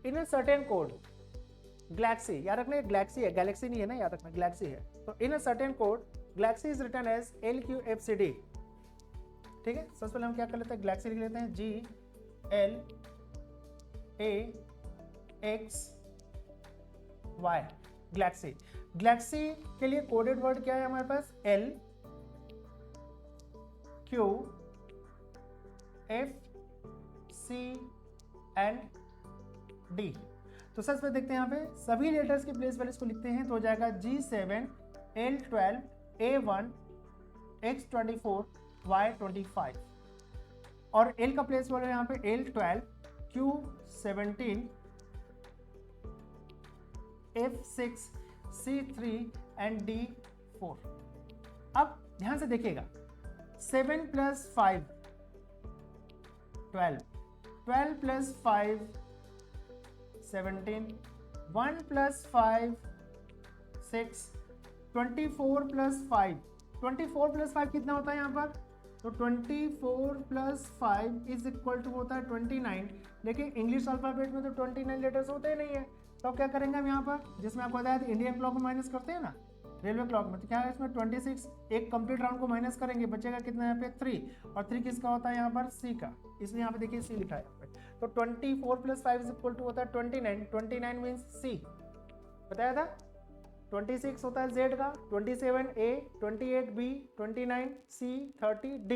Speaker 1: इन अ सर्टेन कोड गैलेक्सी, याद रखना गैलेक्सी है, गैलेक्सी नहीं है ना, याद रखना गैलेक्सी है। तो in a certain code galaxy is written as LQFCD, ठीक है। सबसे पहले हम क्या कर लेते हैं, गैलेक्सी लिख लेते हैं GLAXY। गैलेक्सी, गैलेक्सी के लिए कोडेड वर्ड क्या है हमारे पास? L Q F C and D। तो सच में देखते हैं यहाँ पे सभी लेटर्स के प्लेस वैल्यूज को लिखते हैं तो हो जाएगा G7 L12 A1 X24 Y25, और L का प्लेस वैल्यू यहाँ पे L12 Q17 F6 C3 and D4। अब ध्यान से देखिएगा, 7 + 5 12, 12 + 5 17, 1 + 5 6, 24 + 5, 24 + 5 कितना होता है यहाँ पर? तो 24 + 5 इज इक्वल टू होता है 29, लेकिन इंग्लिश अल्फाबेट में तो 29 लेटर्स होते ही नहीं है। तो क्या करेंगे हम यहाँ पर, जिसमें आपको बताया था इंडियन क्लॉक में माइनस करते हैं ना, रेलवे क्लॉक में, तो क्या है इसमें 26, एक कंप्लीट राउंड को माइनस करेंगे, बचेगा कितना यहाँ पे 3, और 3 किसका होता है यहाँ पर? C का, इसलिए यहाँ पे देखिए C लिखा है यहाँ पे। तो 24 + 5 इज इक्वल टू होता है 29, 29 मीन्स C, बताया था। 26 होता है Z का, 27 A, 28 B, 29 C, 30 D,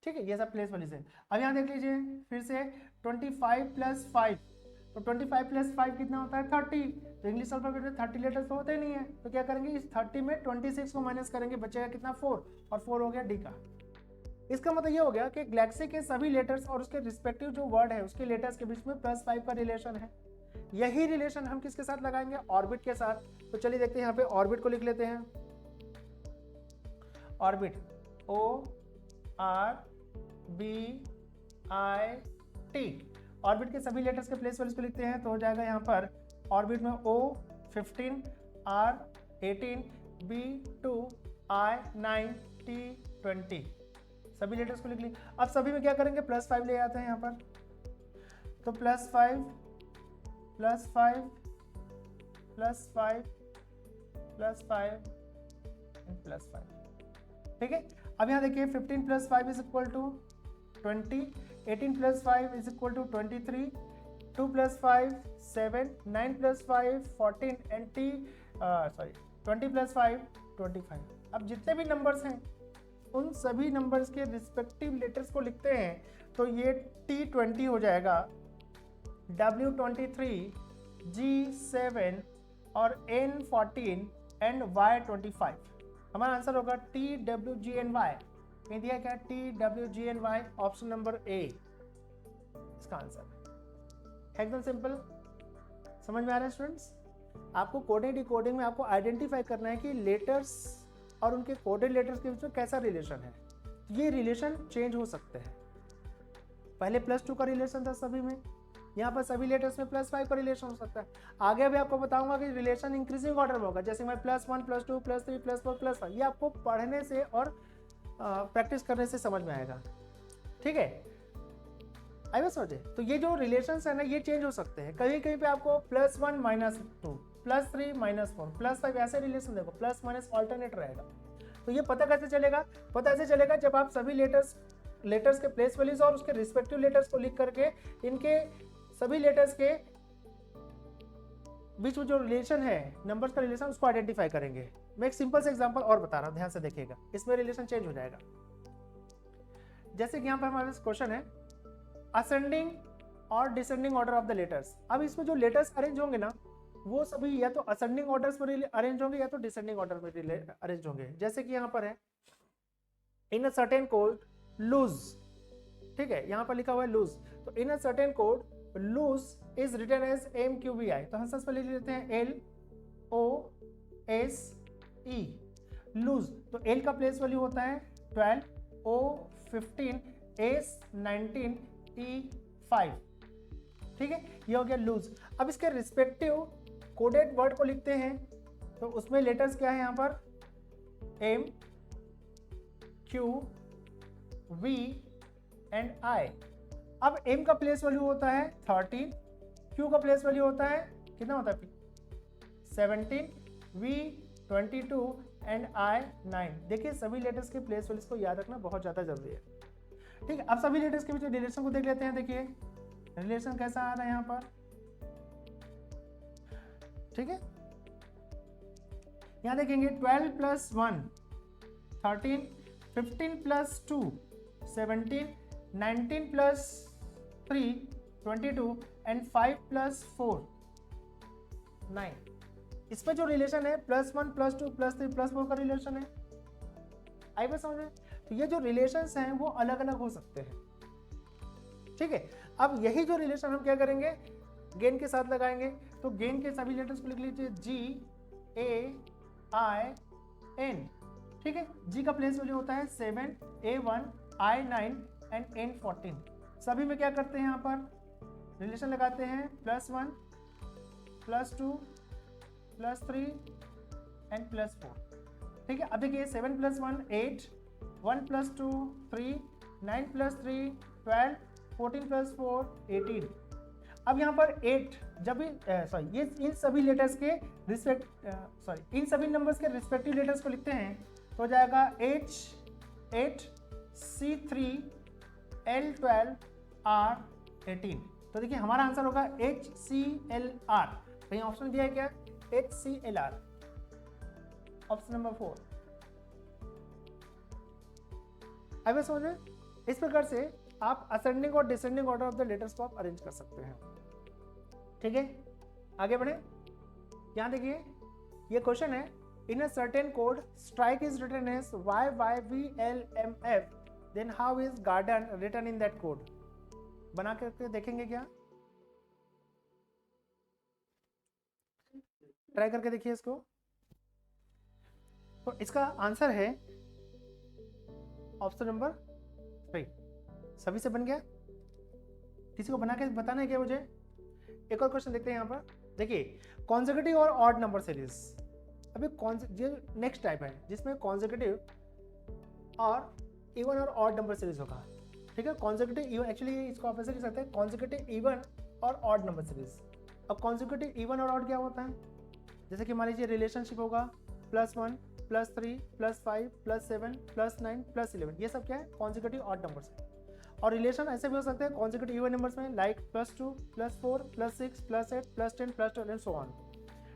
Speaker 1: ठीक है, ये सब प्लेस वाली से। अब यहाँ देख लीजिए फिर से 25 + 5, तो 25 + 5 कितना होता है? 30, तो इंग्लिश अल्फाबेट में 30 लेटर्स तो होते ही नहीं है, तो क्या करेंगे इस 30 में 26 को माइनस करेंगे, बचेगा कितना? 4, और 4 हो गया D का। इसका मतलब ये हो गया कि गैलेक्सी के सभी लेटर्स और उसके रिस्पेक्टिव जो वर्ड है उसके लेटर्स के बीच में +5 का रिलेशन है। यही रिलेशन हम किसके साथ लगाएंगे? ऑर्बिट के साथ। तो चलिए देखते हैं, यहाँ पे ऑर्बिट को लिख लेते हैं। ऑर्बिट ORBIT, ऑर्बिट के सभी लेटर्स के प्लेस वैल्यूज को लिखते हैं तो हो जाएगा यहाँ पर ऑर्बिट में O15, R18, B2, I9, T20, सभी लेटर्स को लिख ली। अब सभी में क्या करेंगे? +5 ले आते हैं यहाँ पर, तो +5 +5 +5 +5 +5, ठीक है। अब यहाँ देखिए 15 + 5 is equal to 20, 18 + 5 is equal to 23, 2 + 5 7, 9 + 5 14 and 20 + 5 25। अब जितने भी नंबर्स हैं उन सभी नंबर्स के रिस्पेक्टिव लेटर्स को लिखते हैं तो ये T20 हो जाएगा, W23, G7 और N14 एंड Y25। हमारा आंसर होगा TWGNY। कहीं दिया क्या? TWGNY, ऑप्शन नंबर A इसका आंसर है। एकदम सिंपल, समझ में आ रहा है स्टूडेंट्स? आपको कोडिंग डिकोडिंग में आपको आइडेंटिफाई करना है कि लेटर्स और उनके कोडेड लेटर्स के बीच में कैसा रिलेशन है। ये रिलेशन चेंज हो सकते हैं। पहले +2 का रिलेशन था सभी में, यहाँ पर सभी लेटर्स में +5 का रिलेशन हो सकता है। आगे भी आपको बताऊंगा कि रिलेशन इंक्रीजिंग ऑर्डर में होगा, जैसे मैं +1 +2 +3 +4 +5, ये आपको पढ़ने से और प्रैक्टिस करने से समझ में आएगा, ठीक है। आई बस समझे? तो ये जो रिलेशंस है ना ये चेंज हो सकते हैं। कहीं कहीं पे आपको +1 -2 +3 -4 +5 ऐसे रिलेशन देखो, +- ऑल्टरनेट रहेगा। तो ये पता कैसे चलेगा? पता ऐसे चलेगा जब आप सभी लेटर्स लेटर्स के प्लेस वैल्यूज और उसके रिस्पेक्टिव लेटर्स को लिख करके इनके सभी लेटर्स के बीच में जो रिलेशन है, नंबर्स का रिलेशन, उसको आइडेंटिफाई करेंगे। मैं एक सिंपल से एग्जांपल और बता रहा हूं, ध्यान से देखिएगा, इसमें रिलेशन चेंज हो जाएगा। जैसे कि यहाँ पर हमारे पास क्वेश्चन है असेंडिंग और descending order of the letters. अब इसमें जो लेटर्स अरेंज होंगे ना, वो सभी या तो असेंडिंग ऑर्डर्स में अरेंज होंगे या तो डिसेंडिंग ऑर्डर में अरेंज होंगे। जैसे कि यहाँ पर है in a certain code lose, ठीक है, यहाँ पर लिखा हुआ है लूज, तो in a certain code lose is written as MQBI, तो हम सबसे लिख लेते हैं LOSE लूज। तो L का प्लेस वैल्यू होता है 12, O 15, S 19, E 5, ठीक है, ये हो गया लूज। अब इसके रिस्पेक्टिव कोडेड वर्ड को लिखते हैं, तो उसमें लेटर्स क्या है यहाँ पर M, Q, V and I। अब M का प्लेस वैल्यू होता है 13, Q का प्लेस वैल्यू होता है कितना होता है 17, V 22 एंड I 9। देखिए सभी लेटर्स के प्लेस वैल्यूज को याद रखना बहुत ज़्यादा जरूरी है, ठीक है। अब सभी लेटर्स के बीच रिलेशन को देख लेते हैं। देखिए रिलेशन कैसा आ रहा है यहाँ पर, ठीक है, यहाँ देखेंगे 12 + 1 13, 15 + 2 17, 19 + 3 22 एंड 5 + 4 9। इसमें जो रिलेशन है +1 +2 +3 +4 का रिलेशन है, आई बात समझ में। तो ये जो रिलेशंस हैं वो अलग अलग हो सकते हैं, ठीक है। अब यही जो रिलेशन हम क्या करेंगे, गेन के साथ लगाएंगे। तो गेन के सभी लेटर्स को लिख लीजिए GAIN, ठीक है। G का प्लेस वैल्यू होता है 7, A1, I9 एंड N14। सभी में क्या करते हैं, यहाँ पर रिलेशन लगाते हैं +1 +2 +3 एंड +4, ठीक है। अब देखिए 7 + 1 8, 1 + 2 3, 9 + 3 12, 14 + 4 18। अब यहाँ पर 8 जब भी ये इन सभी लेटर्स के इन सभी नंबर्स के रिस्पेक्टिव लेटर्स को लिखते हैं, तो हो जाएगा H8 C3 L12 R18। तो देखिए हमारा आंसर होगा HCLR। कहीं ऑप्शन दिया है क्या, HCLR, ऑप्शन नंबर 4। अब समझे, इस प्रकार से आप असेंडिंग और descending order of the letters को आप अरेंज कर सकते हैं, ठीक है। आगे बढ़े, यहां देखिए ये क्वेश्चन है in a certain code strike is written as YYVLMF, then how is garden written in that code. बना करके देखेंगे क्या, ट्राई करके देखिए इसको। तो इसका आंसर है ऑप्शन नंबर 3। सभी से बन गया, किसी को बना के बताना है क्या मुझे। एक और क्वेश्चन देखते हैं यहाँ पर। देखिए कॉन्सेक्यूटिव और ऑड नंबर सीरीज, अभी ये नेक्स्ट टाइप है जिसमें कॉन्सेक्यूटिव और इवन और ऑड नंबर सीरीज होगा, ठीक है। कॉन्सेक्यूटिव इवन, एक्चुअली इसको आप ऐसे लिख सकते हैं कॉन्सेक्यूटिव इवन और ऑड नंबर सीरीज। अब कॉन्सेक्यूटिव इवन और ऑड क्या होता है, जैसे कि मान लीजिए रिलेशनशिप होगा +1 +3 +5 +7 +9 +11, ये सब क्या है कॉन्सेक्यूटिव ऑड नंबर्स है। और रिलेशन ऐसे भी हो सकते हैं कॉन्सेक्यूटिव इवन नंबर्स में, लाइक +2 +4 +6 +8 +10 +12 एंड सो ऑन,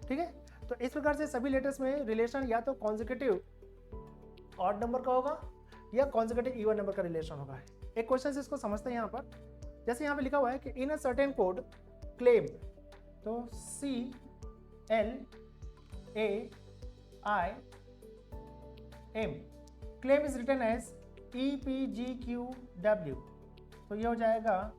Speaker 1: ठीक है। तो इस प्रकार से सभी लेटर्स में रिलेशन या तो कॉन्सेक्यूटिव ऑड नंबर का होगा या कॉन्सेक्यूटिव इवन नंबर का रिलेशन होगा। एक क्वेश्चन से इसको समझते हैं यहाँ पर। जैसे यहाँ पे लिखा हुआ है कि in a certain code claim, तो CLAIM, claim is written as EPGQW, तो ये हो जाएगा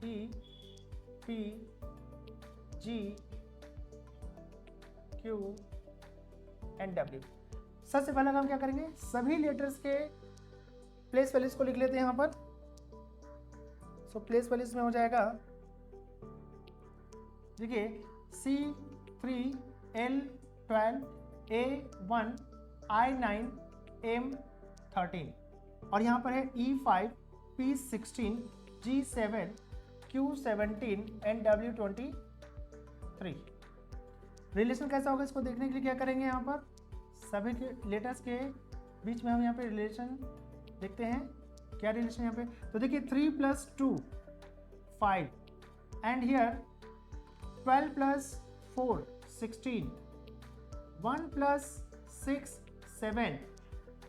Speaker 1: EPGQW। सबसे पहला काम क्या करेंगे, सभी लेटर्स के प्लेस वैल्यूज को लिख लेते हैं यहाँ पर। सो प्लेस वैल्यूज में हो जाएगा, देखिए C3 L12 A1 I9 M13, और यहाँ पर है E5 P16 G7 Q17 and W23। Relation कैसा होगा इसको देखने के लिए क्या करेंगे, यहाँ पर सभी के लेटर्स के बीच में हम यहाँ पे रिलेशन देखते हैं क्या रिलेशन यहाँ पे, तो देखिए 3 + 2 5 एंड हियर 12 + 4 16, 1 + 6 7,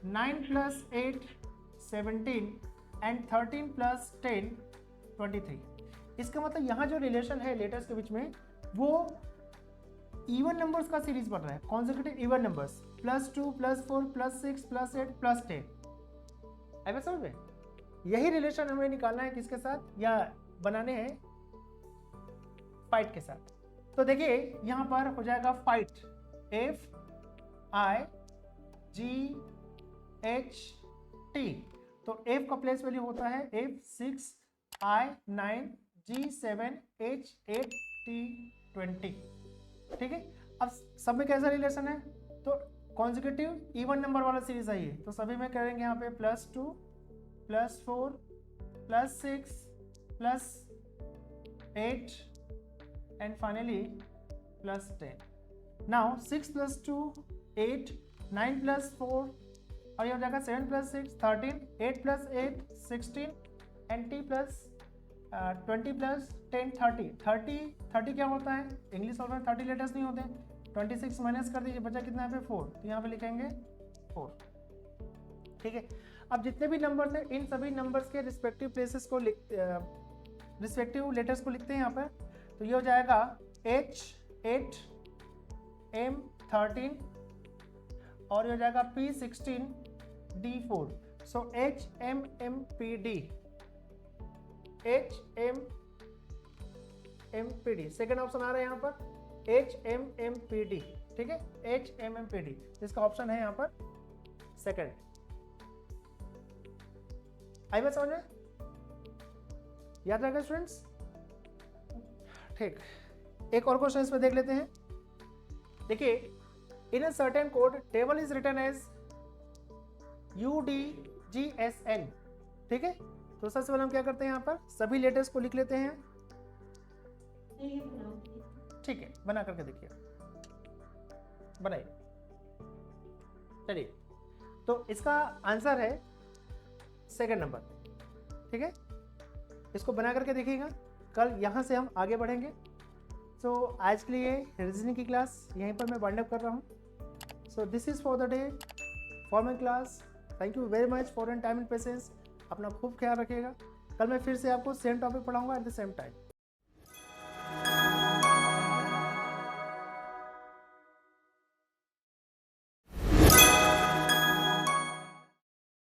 Speaker 1: 9 + 8 17 एंड 13 + 10 23। इसका मतलब यहाँ जो रिलेशन है लेटर्स के बीच में वो इवन नंबर्स का सीरीज बन रहा है, कॉन्सेक्यूटिव इवन नंबर्स, +2 +4 +6 +8 +10। आई बात समझ में? यही रिलेशन हमें निकालना है किसके साथ, या बनाने हैं फाइट के साथ। तो देखिए यहाँ पर हो जाएगा फाइट, FIGHT। तो F का प्लेस वैल्यू होता है F6 I9 G7 H8 T20। ठीक है, अब सब में कैसा रिलेशन है, तो कॉन्जिक्यूटिव इवन नंबर वाला सीरीज है ये, तो सभी में करेंगे यहाँ पे +2 +4 +6 +8 एंड फाइनली +10। नाउ 6 + 2 8, 9 + 4 और ये हो जाएगा 7 + 6 13, 8 + 8 16 एंड T + 20 + 10 30 क्या होता है, इंग्लिश ऑल में 30 लेटर्स नहीं होते, 26 माइनस कर दीजिए, बचा कितना है 4, तो यहाँ पे लिखेंगे 4। ठीक है, अब जितने भी नंबर्स हैं इन सभी नंबर्स के रिस्पेक्टिव प्लेसेस को रिस्पेक्टिव लेटर्स को लिखते हैं यहाँ पर। तो ये हो जाएगा H8 M13 और ये हो जाएगा P16 D4। सो HMMPD, HMMPD सेकेंड ऑप्शन आ रहा है यहाँ पर HMMPD। ठीक है, HMMPD इसका ऑप्शन है यहाँ पर सेकेंड। आई बात समझ में, याद रहेगा स्टूडेंट्स? ठीक, एक और क्वेश्चन इसमें देख लेते हैं। देखिए, in a certain code table is written as UDGSN। ठीक है, तो सबसे पहले हम क्या करते हैं, यहाँ पर सभी लेटर्स को लिख लेते हैं। ठीक है, बना करके देखिए, बनाइए। चलिए, तो इसका आंसर है सेकंड नंबर। ठीक है, इसको बना करके देखिएगा, कल यहाँ से हम आगे बढ़ेंगे। सो आज के लिए रीजनिंग की क्लास यहीं पर मैं वाइंड अप कर रहा हूँ। So this is for the day for my class. Thank you very much for your time and patience. अपना खूब ख्याल रखिएगा। कल मैं फिर से आपको सेम टॉपिक पढ़ाऊँगा एट द सेम टाइम।